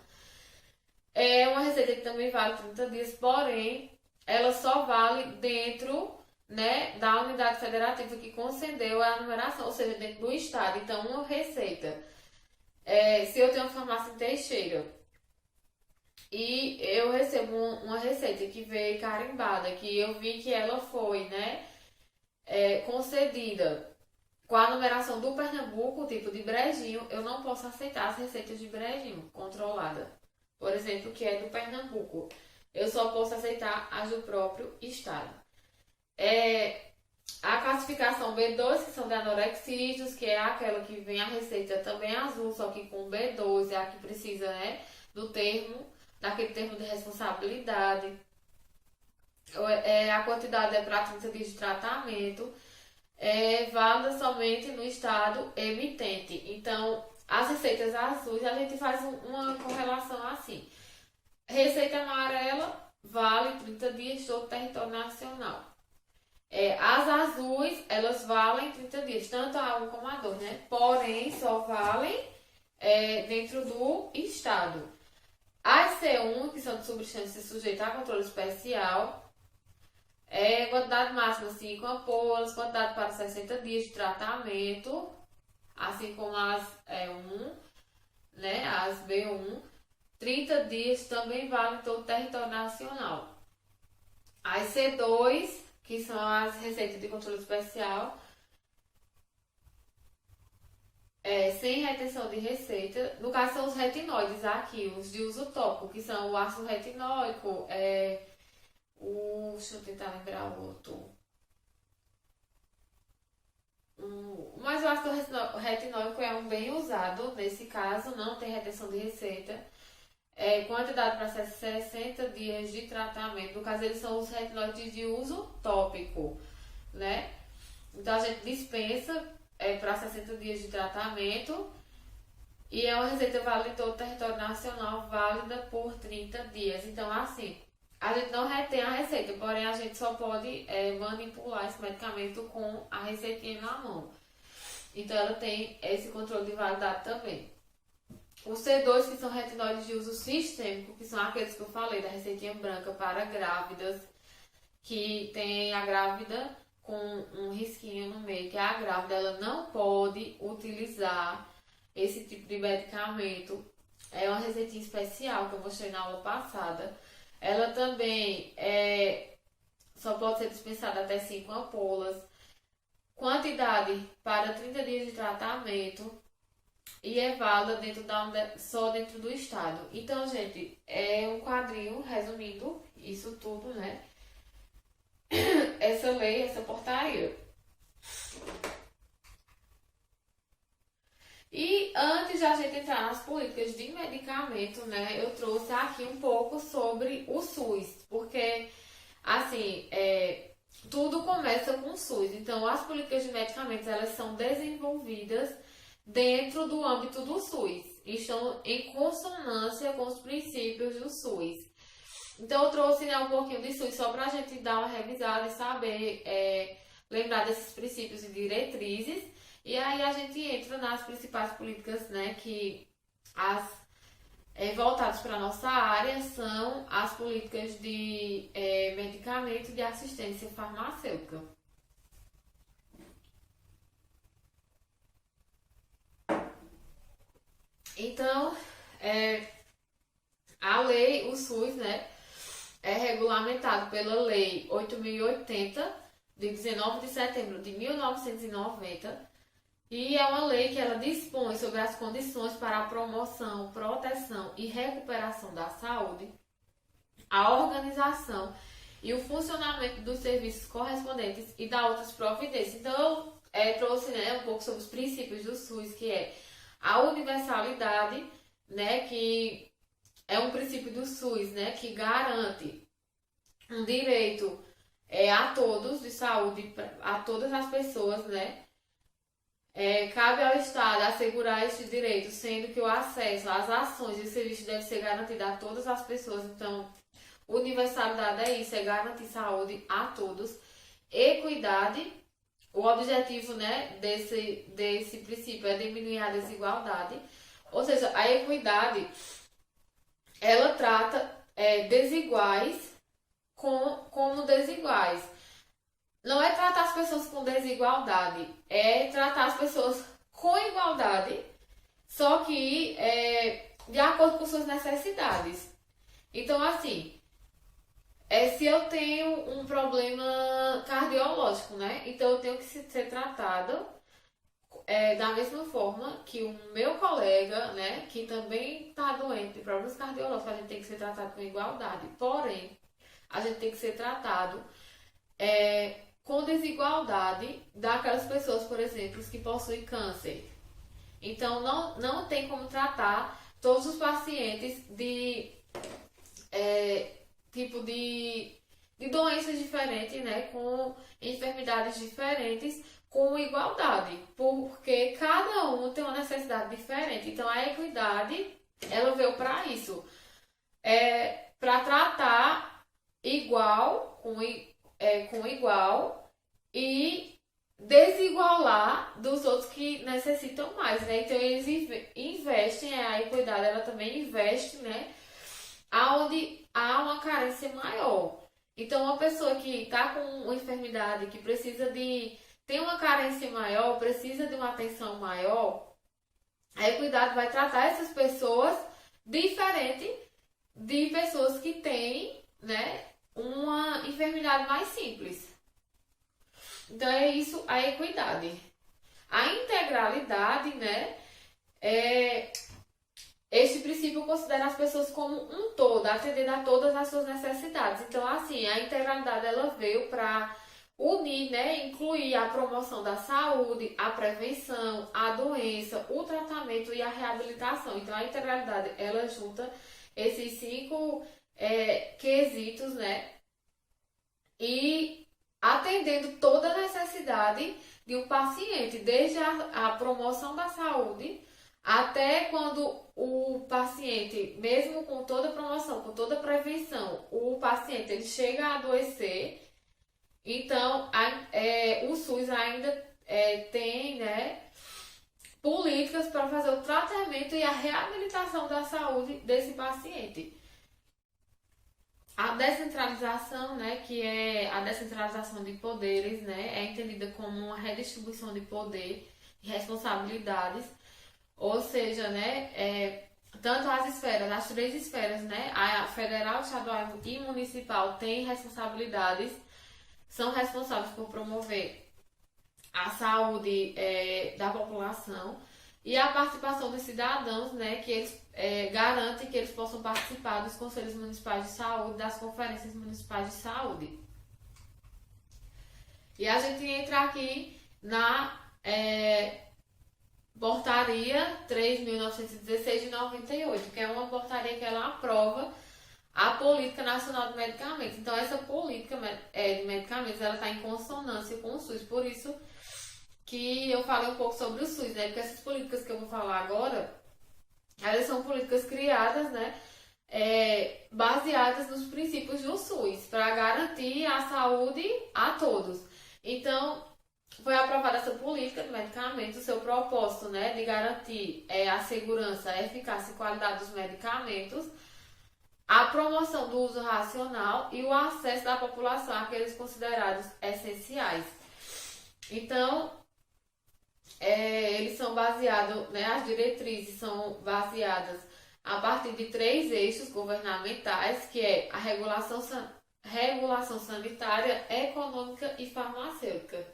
É uma receita que também vale 30 dias, porém, ela só vale dentro, né, da unidade federativa que concedeu a numeração, ou seja, dentro do estado. Então, uma receita. Se eu tenho uma farmácia em Teixeira e eu recebo uma receita que veio carimbada, que eu vi que ela foi, né, concedida com a numeração do Pernambuco, tipo de brejinho, eu não posso aceitar as receitas de brejinho controlada. Por exemplo, que é do Pernambuco. Eu só posso aceitar as do próprio estado. A classificação B2, que são de anorexídeos, que é aquela que vem a receita também azul, só que com B2, é a que precisa, né, daquele termo de responsabilidade. A quantidade é para 30 dias de tratamento. Válida somente no estado emitente. Então, as receitas azuis, a gente faz uma correlação assim. Receita amarela vale 30 dias todo o território nacional. As azuis, elas valem 30 dias, tanto a 1 como a 2, né? Porém, só valem dentro do estado. As C1, que são de substâncias sujeitas a controle especial, quantidade máxima 5 ampolas, quantidade para 60 dias de tratamento, assim como as E1, né, as B1, 30 dias também vale em todo o território nacional. As C2, que são as receitas de controle especial, sem retenção de receita, no caso são os retinóides aqui, os de uso tópico, que são o ácido retinóico, deixa eu tentar lembrar o outro. Mas o ácido retinóico é um bem usado, nesse caso, não tem retenção de receita. Quantidade para 60 dias de tratamento. No caso, eles são os retinóides de uso tópico, né? Então, a gente dispensa para 60 dias de tratamento. E é uma receita válida em todo o território nacional, válida por 30 dias. Então, assim, a gente não retém a receita, porém a gente só pode manipular esse medicamento com a receitinha na mão. Então ela tem esse controle de validade também. Os C2, que são retinóides de uso sistêmico, que são aqueles que eu falei da receitinha branca para grávidas, que tem a grávida com um risquinho no meio, que a grávida ela não pode utilizar esse tipo de medicamento. É uma receitinha especial que eu mostrei na aula passada. Ela também só pode ser dispensada até 5 ampolas. Quantidade para 30 dias de tratamento. E é válida só dentro do estado. Então, gente, é um quadrinho resumindo isso tudo, né? Essa lei, essa portaria. E antes de a gente entrar nas políticas de medicamento, né, eu trouxe aqui um pouco sobre o SUS, porque, assim, tudo começa com o SUS. Então, as políticas de medicamentos, elas são desenvolvidas dentro do âmbito do SUS, e estão em consonância com os princípios do SUS. Então, eu trouxe, né, um pouquinho de SUS só para a gente dar uma revisada e saber, lembrar desses princípios e diretrizes. E aí a gente entra nas principais políticas, né, que as voltados para a nossa área são as políticas de medicamento e de assistência farmacêutica. Então, a lei, o SUS, né, é regulamentado pela Lei 8.080, de 19 de setembro de 1990, e é uma lei que ela dispõe sobre as condições para a promoção, proteção e recuperação da saúde, a organização e o funcionamento dos serviços correspondentes e da outras providências. Então, eu trouxe, né, um pouco sobre os princípios do SUS, que é a universalidade, né, que é um princípio do SUS, né, que garante um direito a todos de saúde, a todas as pessoas, né. Cabe ao Estado assegurar este direito, sendo que o acesso às ações e serviços deve ser garantido a todas as pessoas. Então, universalidade é isso, é garantir saúde a todos. Equidade, o objetivo, né, desse princípio é diminuir a desigualdade. Ou seja, a equidade, ela trata desiguais como desiguais. Não é tratar as pessoas com desigualdade, é tratar as pessoas com igualdade, só que de acordo com suas necessidades. Então, assim, se eu tenho um problema cardiológico, né? Então eu tenho que ser tratado da mesma forma que o meu colega, né, que também está doente de problemas cardiológicos, a gente tem que ser tratado com igualdade. Porém, a gente tem que ser tratado com desigualdade daquelas pessoas, por exemplo, que possuem câncer. Então, não tem como tratar todos os pacientes de tipo de doenças diferentes, né, com enfermidades diferentes, com igualdade, porque cada um tem uma necessidade diferente. Então, a equidade, ela veio para isso, para tratar igual com igual e desigualar dos outros que necessitam mais, né? Então eles investem, a equidade ela também investe, né? Aonde há uma carência maior. Então uma pessoa que está com uma enfermidade que tem uma carência maior, precisa de uma atenção maior, a equidade vai tratar essas pessoas diferente de pessoas que têm, né, uma enfermidade mais simples. Então é isso a equidade. A integralidade, né, este princípio considera as pessoas como um todo, atendendo a todas as suas necessidades. Então, assim, a integralidade ela veio para unir, né, incluir a promoção da saúde, a prevenção, a doença, o tratamento e a reabilitação. Então, a integralidade ela junta esses 5 quesitos, né, e atendendo toda a necessidade de um paciente, desde a promoção da saúde até quando o paciente, mesmo com toda a promoção, com toda a prevenção, o paciente ele chega a adoecer. Então, o SUS ainda tem, né, políticas para fazer o tratamento e a reabilitação da saúde desse paciente. A descentralização, né, que é a descentralização de poderes, né, é entendida como uma redistribuição de poder e responsabilidades, ou seja, né, tanto as esferas, as 3 esferas, né, a federal, estadual e municipal têm responsabilidades, são responsáveis por promover a saúde da população e a participação dos cidadãos, né, que eles garantem que eles possam participar dos conselhos municipais de saúde, das conferências municipais de saúde. E a gente entra aqui na portaria 3.916 de 98, que é uma portaria que ela aprova a Política Nacional de Medicamentos. Então, essa política de medicamentos ela está em consonância com o SUS. Por isso que eu falei um pouco sobre o SUS, né? Porque essas políticas que eu vou falar agora, elas são políticas criadas, né, baseadas nos princípios do SUS, para garantir a saúde a todos. Então, foi aprovada essa política de medicamentos, o seu propósito, né, de garantir a segurança, a eficácia e qualidade dos medicamentos, a promoção do uso racional e o acesso da população àqueles considerados essenciais. Então, eles são baseados, né, as diretrizes são baseadas a partir de 3 eixos governamentais, que é a regulação sanitária, econômica e farmacêutica.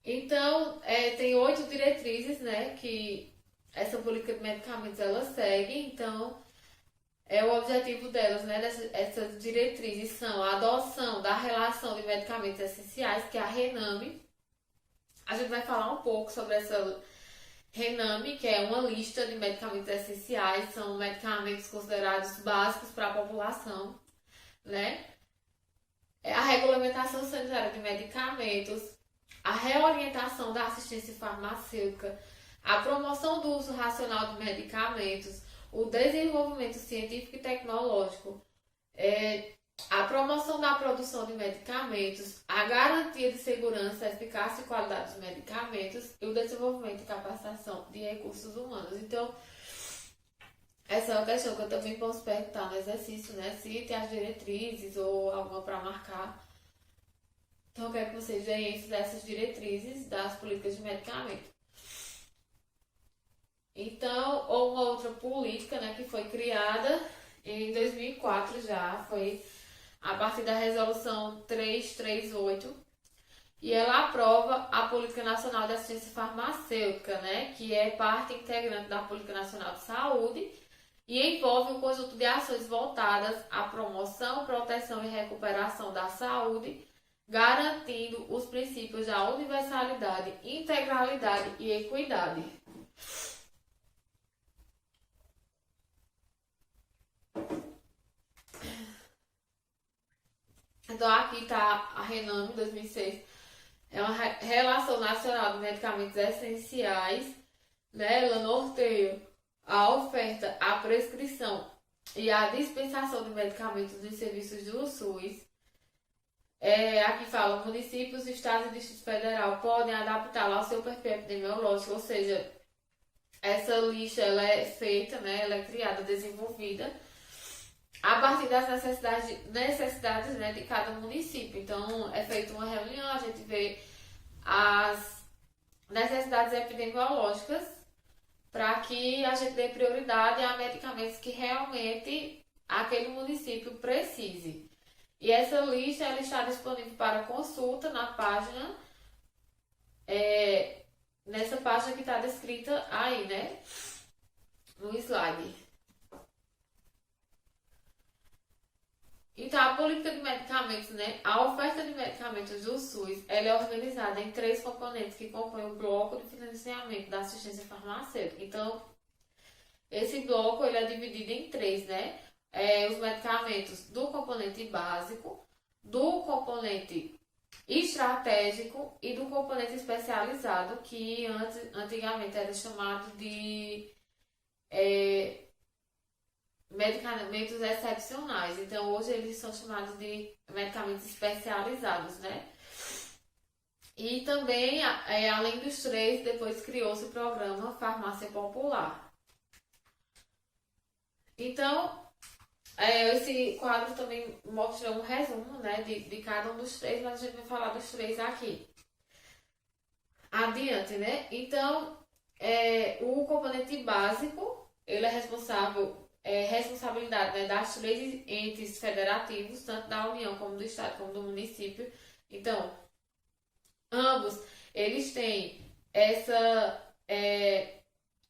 Então, tem 8 diretrizes, né, que essa política de medicamentos ela segue. Então, o objetivo delas, né, essas diretrizes são a adoção da relação de medicamentos essenciais, que é a RENAME. A gente vai falar um pouco sobre essa RENAME, que é uma lista de medicamentos essenciais, são medicamentos considerados básicos para a população, né? A regulamentação sanitária de medicamentos, a reorientação da assistência farmacêutica, a promoção do uso racional de medicamentos, o desenvolvimento científico e tecnológico, a promoção da produção de medicamentos, a garantia de segurança, eficácia e qualidade dos medicamentos e o desenvolvimento e capacitação de recursos humanos. Então, essa é uma questão que eu também posso perguntar no exercício, né? Se tem as diretrizes ou alguma para marcar. Então, eu quero que vocês veem isso dessas diretrizes das políticas de medicamento. Então, ou uma outra política, né, que foi criada em 2004 já, foi a partir da resolução 338, e ela aprova a Política Nacional de Assistência Farmacêutica, né, que é parte integrante da Política Nacional de Saúde e envolve um conjunto de ações voltadas à promoção, proteção e recuperação da saúde, garantindo os princípios da universalidade, integralidade e equidade. Então aqui está a RENAME 2006, é uma Relação Nacional de Medicamentos Essenciais, né? Ela norteia a oferta, a prescrição e a dispensação de medicamentos e serviços do SUS. Aqui fala, municípios, estados e Distrito Federal podem adaptá-la ao seu perfil epidemiológico, ou seja, essa lista ela é feita, né? Ela é criada, desenvolvida a partir das necessidades, né, de cada município. Então, é feita uma reunião, a gente vê as necessidades epidemiológicas para que a gente dê prioridade a medicamentos que realmente aquele município precise. E essa lista ela está disponível para consulta na página, nessa página que está descrita aí, né, no slide. Então, a política de medicamentos, né? A oferta de medicamentos do SUS, ela é organizada em 3 componentes que compõem o bloco de financiamento da assistência farmacêutica. Então, esse bloco ele é dividido em 3, né? Os medicamentos do componente básico, do componente estratégico e do componente especializado, que antigamente era chamado de medicamentos excepcionais. Então, hoje eles são chamados de medicamentos especializados, né? E também, além dos 3, depois criou-se o programa Farmácia Popular. Então, esse quadro também mostra um resumo, né, de cada um dos 3, mas a gente vai falar dos 3 aqui. Adiante, né? Então, o componente básico, ele é responsabilidade, né, das 3 entes federativos, tanto da União como do Estado como do município. Então, ambos eles têm essa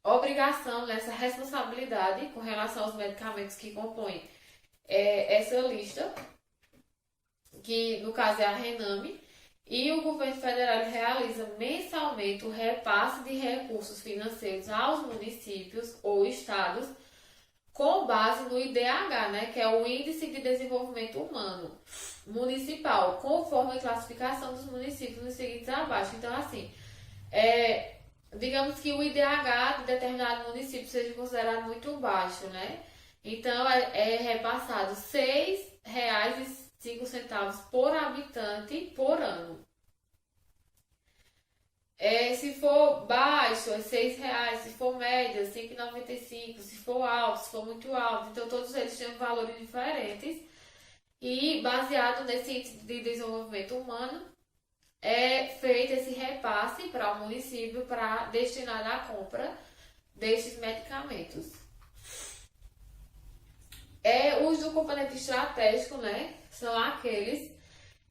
obrigação, essa responsabilidade com relação aos medicamentos que compõem essa lista, que no caso é a RENAME, e o governo federal realiza mensalmente o repasse de recursos financeiros aos municípios ou estados com base no IDH, né, que é o Índice de Desenvolvimento Humano Municipal, conforme a classificação dos municípios nos seguintes abaixo. Então, assim, digamos que o IDH de determinado município seja considerado muito baixo, né? Então, é repassado R$ 6,05 por habitante por ano. Se for baixo, é R$ 6, se for média, R$ 5,95, se for alto, se for muito alto. Então, todos eles têm valores diferentes. E, baseado nesse índice de desenvolvimento humano, é feito esse repasse para o município para destinar à compra destes medicamentos. Os do componente estratégico, né? São aqueles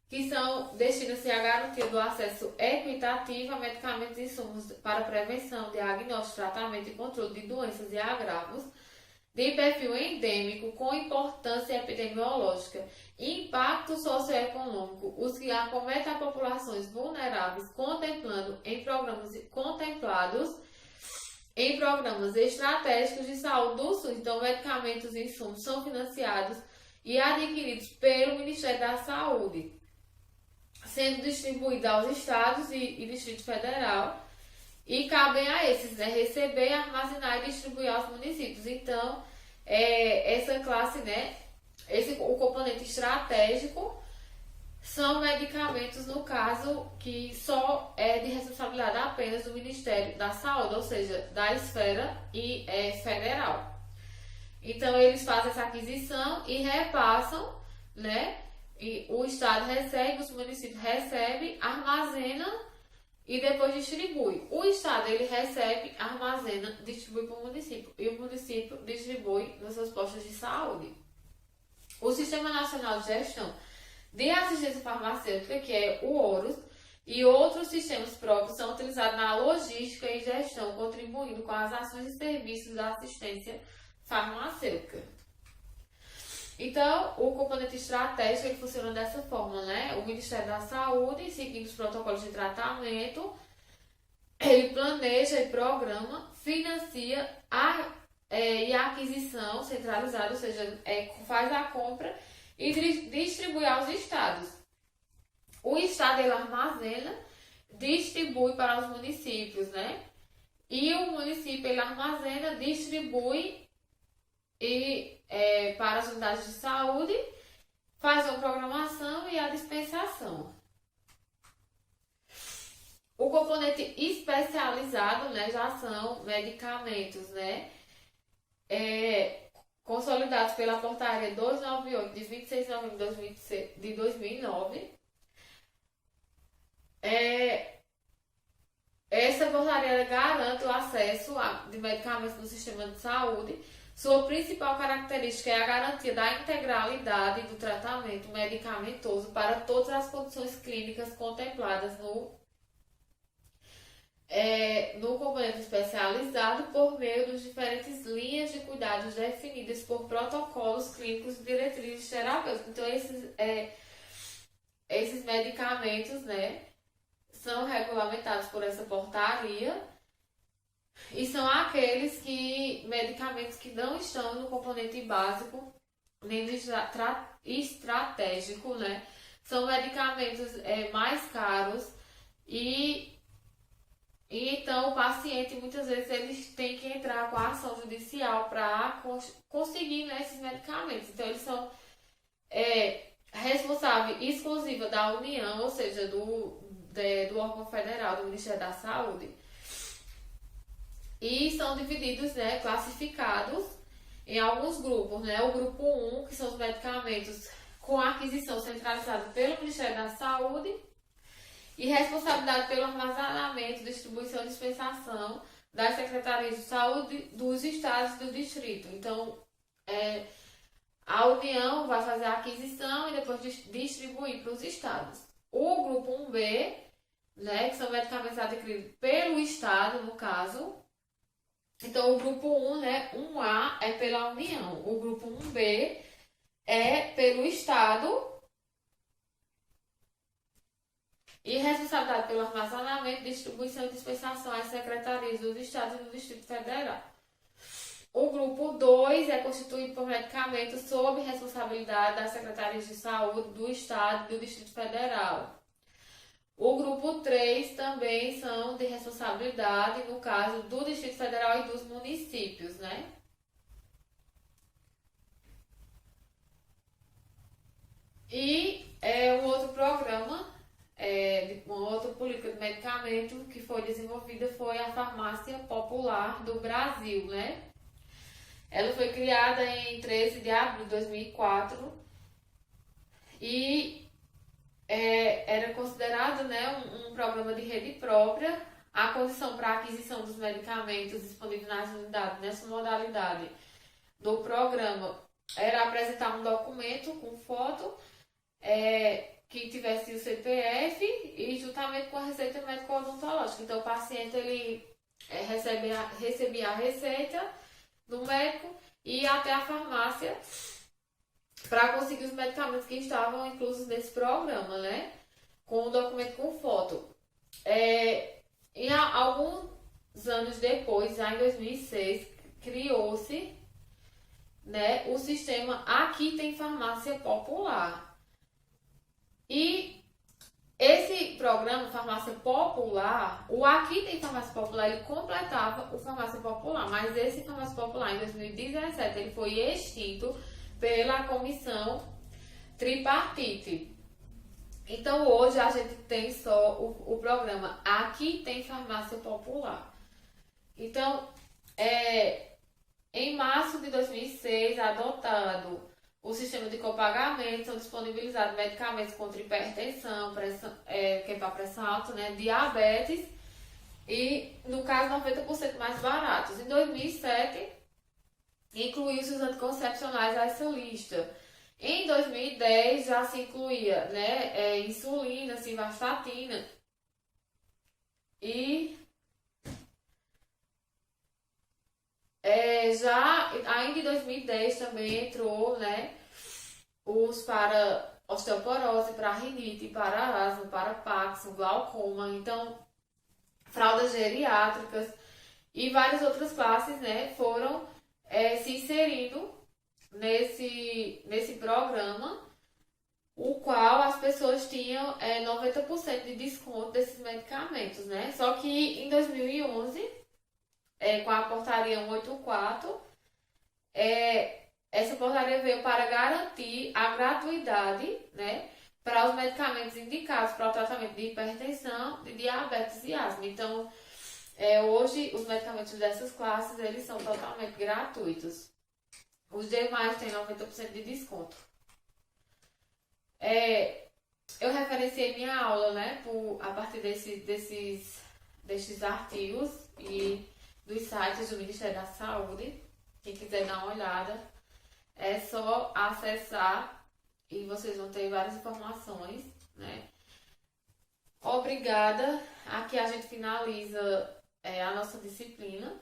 que destinam-se à garantia do acesso equitativo a medicamentos e insumos para prevenção, diagnóstico, tratamento e controle de doenças e agravos de perfil endêmico com importância epidemiológica, impacto socioeconômico, os que acometem a populações vulneráveis, contemplados em programas estratégicos de saúde do SUS. Então, medicamentos e insumos são financiados e adquiridos pelo Ministério da Saúde, sendo distribuídos aos estados e Distrito Federal, e cabem a esses, né, receber, armazenar e distribuir aos municípios. Então, essa classe, né, o componente estratégico são medicamentos, no caso, que só é de responsabilidade apenas do Ministério da Saúde, ou seja, da esfera federal. Então, eles fazem essa aquisição e repassam, né? E o Estado recebe, os municípios recebem, armazena e depois distribui. O Estado, ele recebe, armazena, distribui para o município. E o município distribui nos seus postos de saúde. O Sistema Nacional de Gestão de Assistência Farmacêutica, que é o ORUS, e outros sistemas próprios são utilizados na logística e gestão, contribuindo com as ações e serviços da assistência farmacêutica. Então, o componente estratégico ele funciona dessa forma, né? O Ministério da Saúde, seguindo os protocolos de tratamento, ele planeja e programa, financia e a aquisição centralizada, ou seja, faz a compra e distribui aos estados. O estado ele armazena, distribui para os municípios, né? E o município ele armazena, distribui para as unidades de saúde, faz a programação e a dispensação. O componente especializado, né, já são medicamentos, né, consolidados pela portaria 298 de 26 de novembro de 2009. Essa portaria garante o acesso de medicamentos no sistema de saúde. Sua principal característica é a garantia da integralidade do tratamento medicamentoso para todas as condições clínicas contempladas no componente especializado por meio das diferentes linhas de cuidados definidas por protocolos clínicos e diretrizes terapêuticas. Então, esses medicamentos, né, são regulamentados por essa portaria e são aqueles medicamentos que não estão no componente básico nem no estratégico, né? São medicamentos mais caros e então o paciente muitas vezes eles têm que entrar com a ação judicial para conseguir, né, esses medicamentos. Então eles são responsável exclusiva da União, ou seja, do órgão federal, do Ministério da Saúde. E são divididos, né, classificados em alguns grupos, né? O grupo 1, que são os medicamentos com aquisição centralizada pelo Ministério da Saúde e responsabilidade pelo armazenamento, distribuição e dispensação das secretarias de saúde dos estados e do distrito. Então, a União vai fazer a aquisição e depois distribuir para os estados. O grupo 1B, né, que são medicamentos adquiridos pelo estado, no caso. Então, o grupo 1, né, 1A é pela União. O grupo 1B é pelo estado. E responsabilidade pelo armazenamento, distribuição e dispensação às secretarias dos estados e do Distrito Federal. O grupo 2 é constituído por medicamentos sob responsabilidade das secretarias de saúde do estado e do Distrito Federal. O grupo 3 também são de responsabilidade, no caso, do Distrito Federal e dos municípios, né? E um outro programa uma outra política de medicamento que foi desenvolvida foi a Farmácia Popular do Brasil, né? Ela foi criada em 13 de abril de 2004 e era considerado, né, um programa de rede própria. A condição para a aquisição dos medicamentos disponíveis nas unidades nessa modalidade do programa era apresentar um documento com foto que tivesse o CPF e juntamente com a receita médico-odontológica. Então o paciente ele recebia a receita do médico e ia até a farmácia para conseguir os medicamentos que estavam inclusos nesse programa, né? Com o documento com foto. E alguns anos depois, já em 2006, criou-se, né, o sistema Aqui Tem Farmácia Popular. E esse programa, Farmácia Popular, o Aqui Tem Farmácia Popular, ele completava o Farmácia Popular, mas esse Farmácia Popular, em 2017, ele foi extinto pela comissão tripartite. Então, hoje a gente tem só o programa Aqui Tem Farmácia Popular. Então, em março de 2006, adotado o sistema de copagamento, são disponibilizados medicamentos contra hipertensão, que é para pressão alta, né, diabetes, e, no caso, 90% mais baratos. Em 2007, incluiu-se os anticoncepcionais a essa lista. Em 2010, já se incluía, né, insulina, simvastatina, e já ainda em 2010 também entrou, né, os para osteoporose, para rinite, para asma, para Parkinson, glaucoma, então fraldas geriátricas e várias outras classes, né, foram se inserindo nesse programa, o qual as pessoas tinham 90% de desconto desses medicamentos, né? Só que em 2011, com a portaria 184, essa portaria veio para garantir a gratuidade, né, para os medicamentos indicados para o tratamento de hipertensão, de diabetes e asma. Então, hoje, os medicamentos dessas classes, eles são totalmente gratuitos. Os demais têm 90% de desconto. Eu referenciei minha aula, né, a partir desses artigos e dos sites do Ministério da Saúde. Quem quiser dar uma olhada, é só acessar e vocês vão ter várias informações, né? Obrigada. Aqui a gente finaliza a nossa disciplina.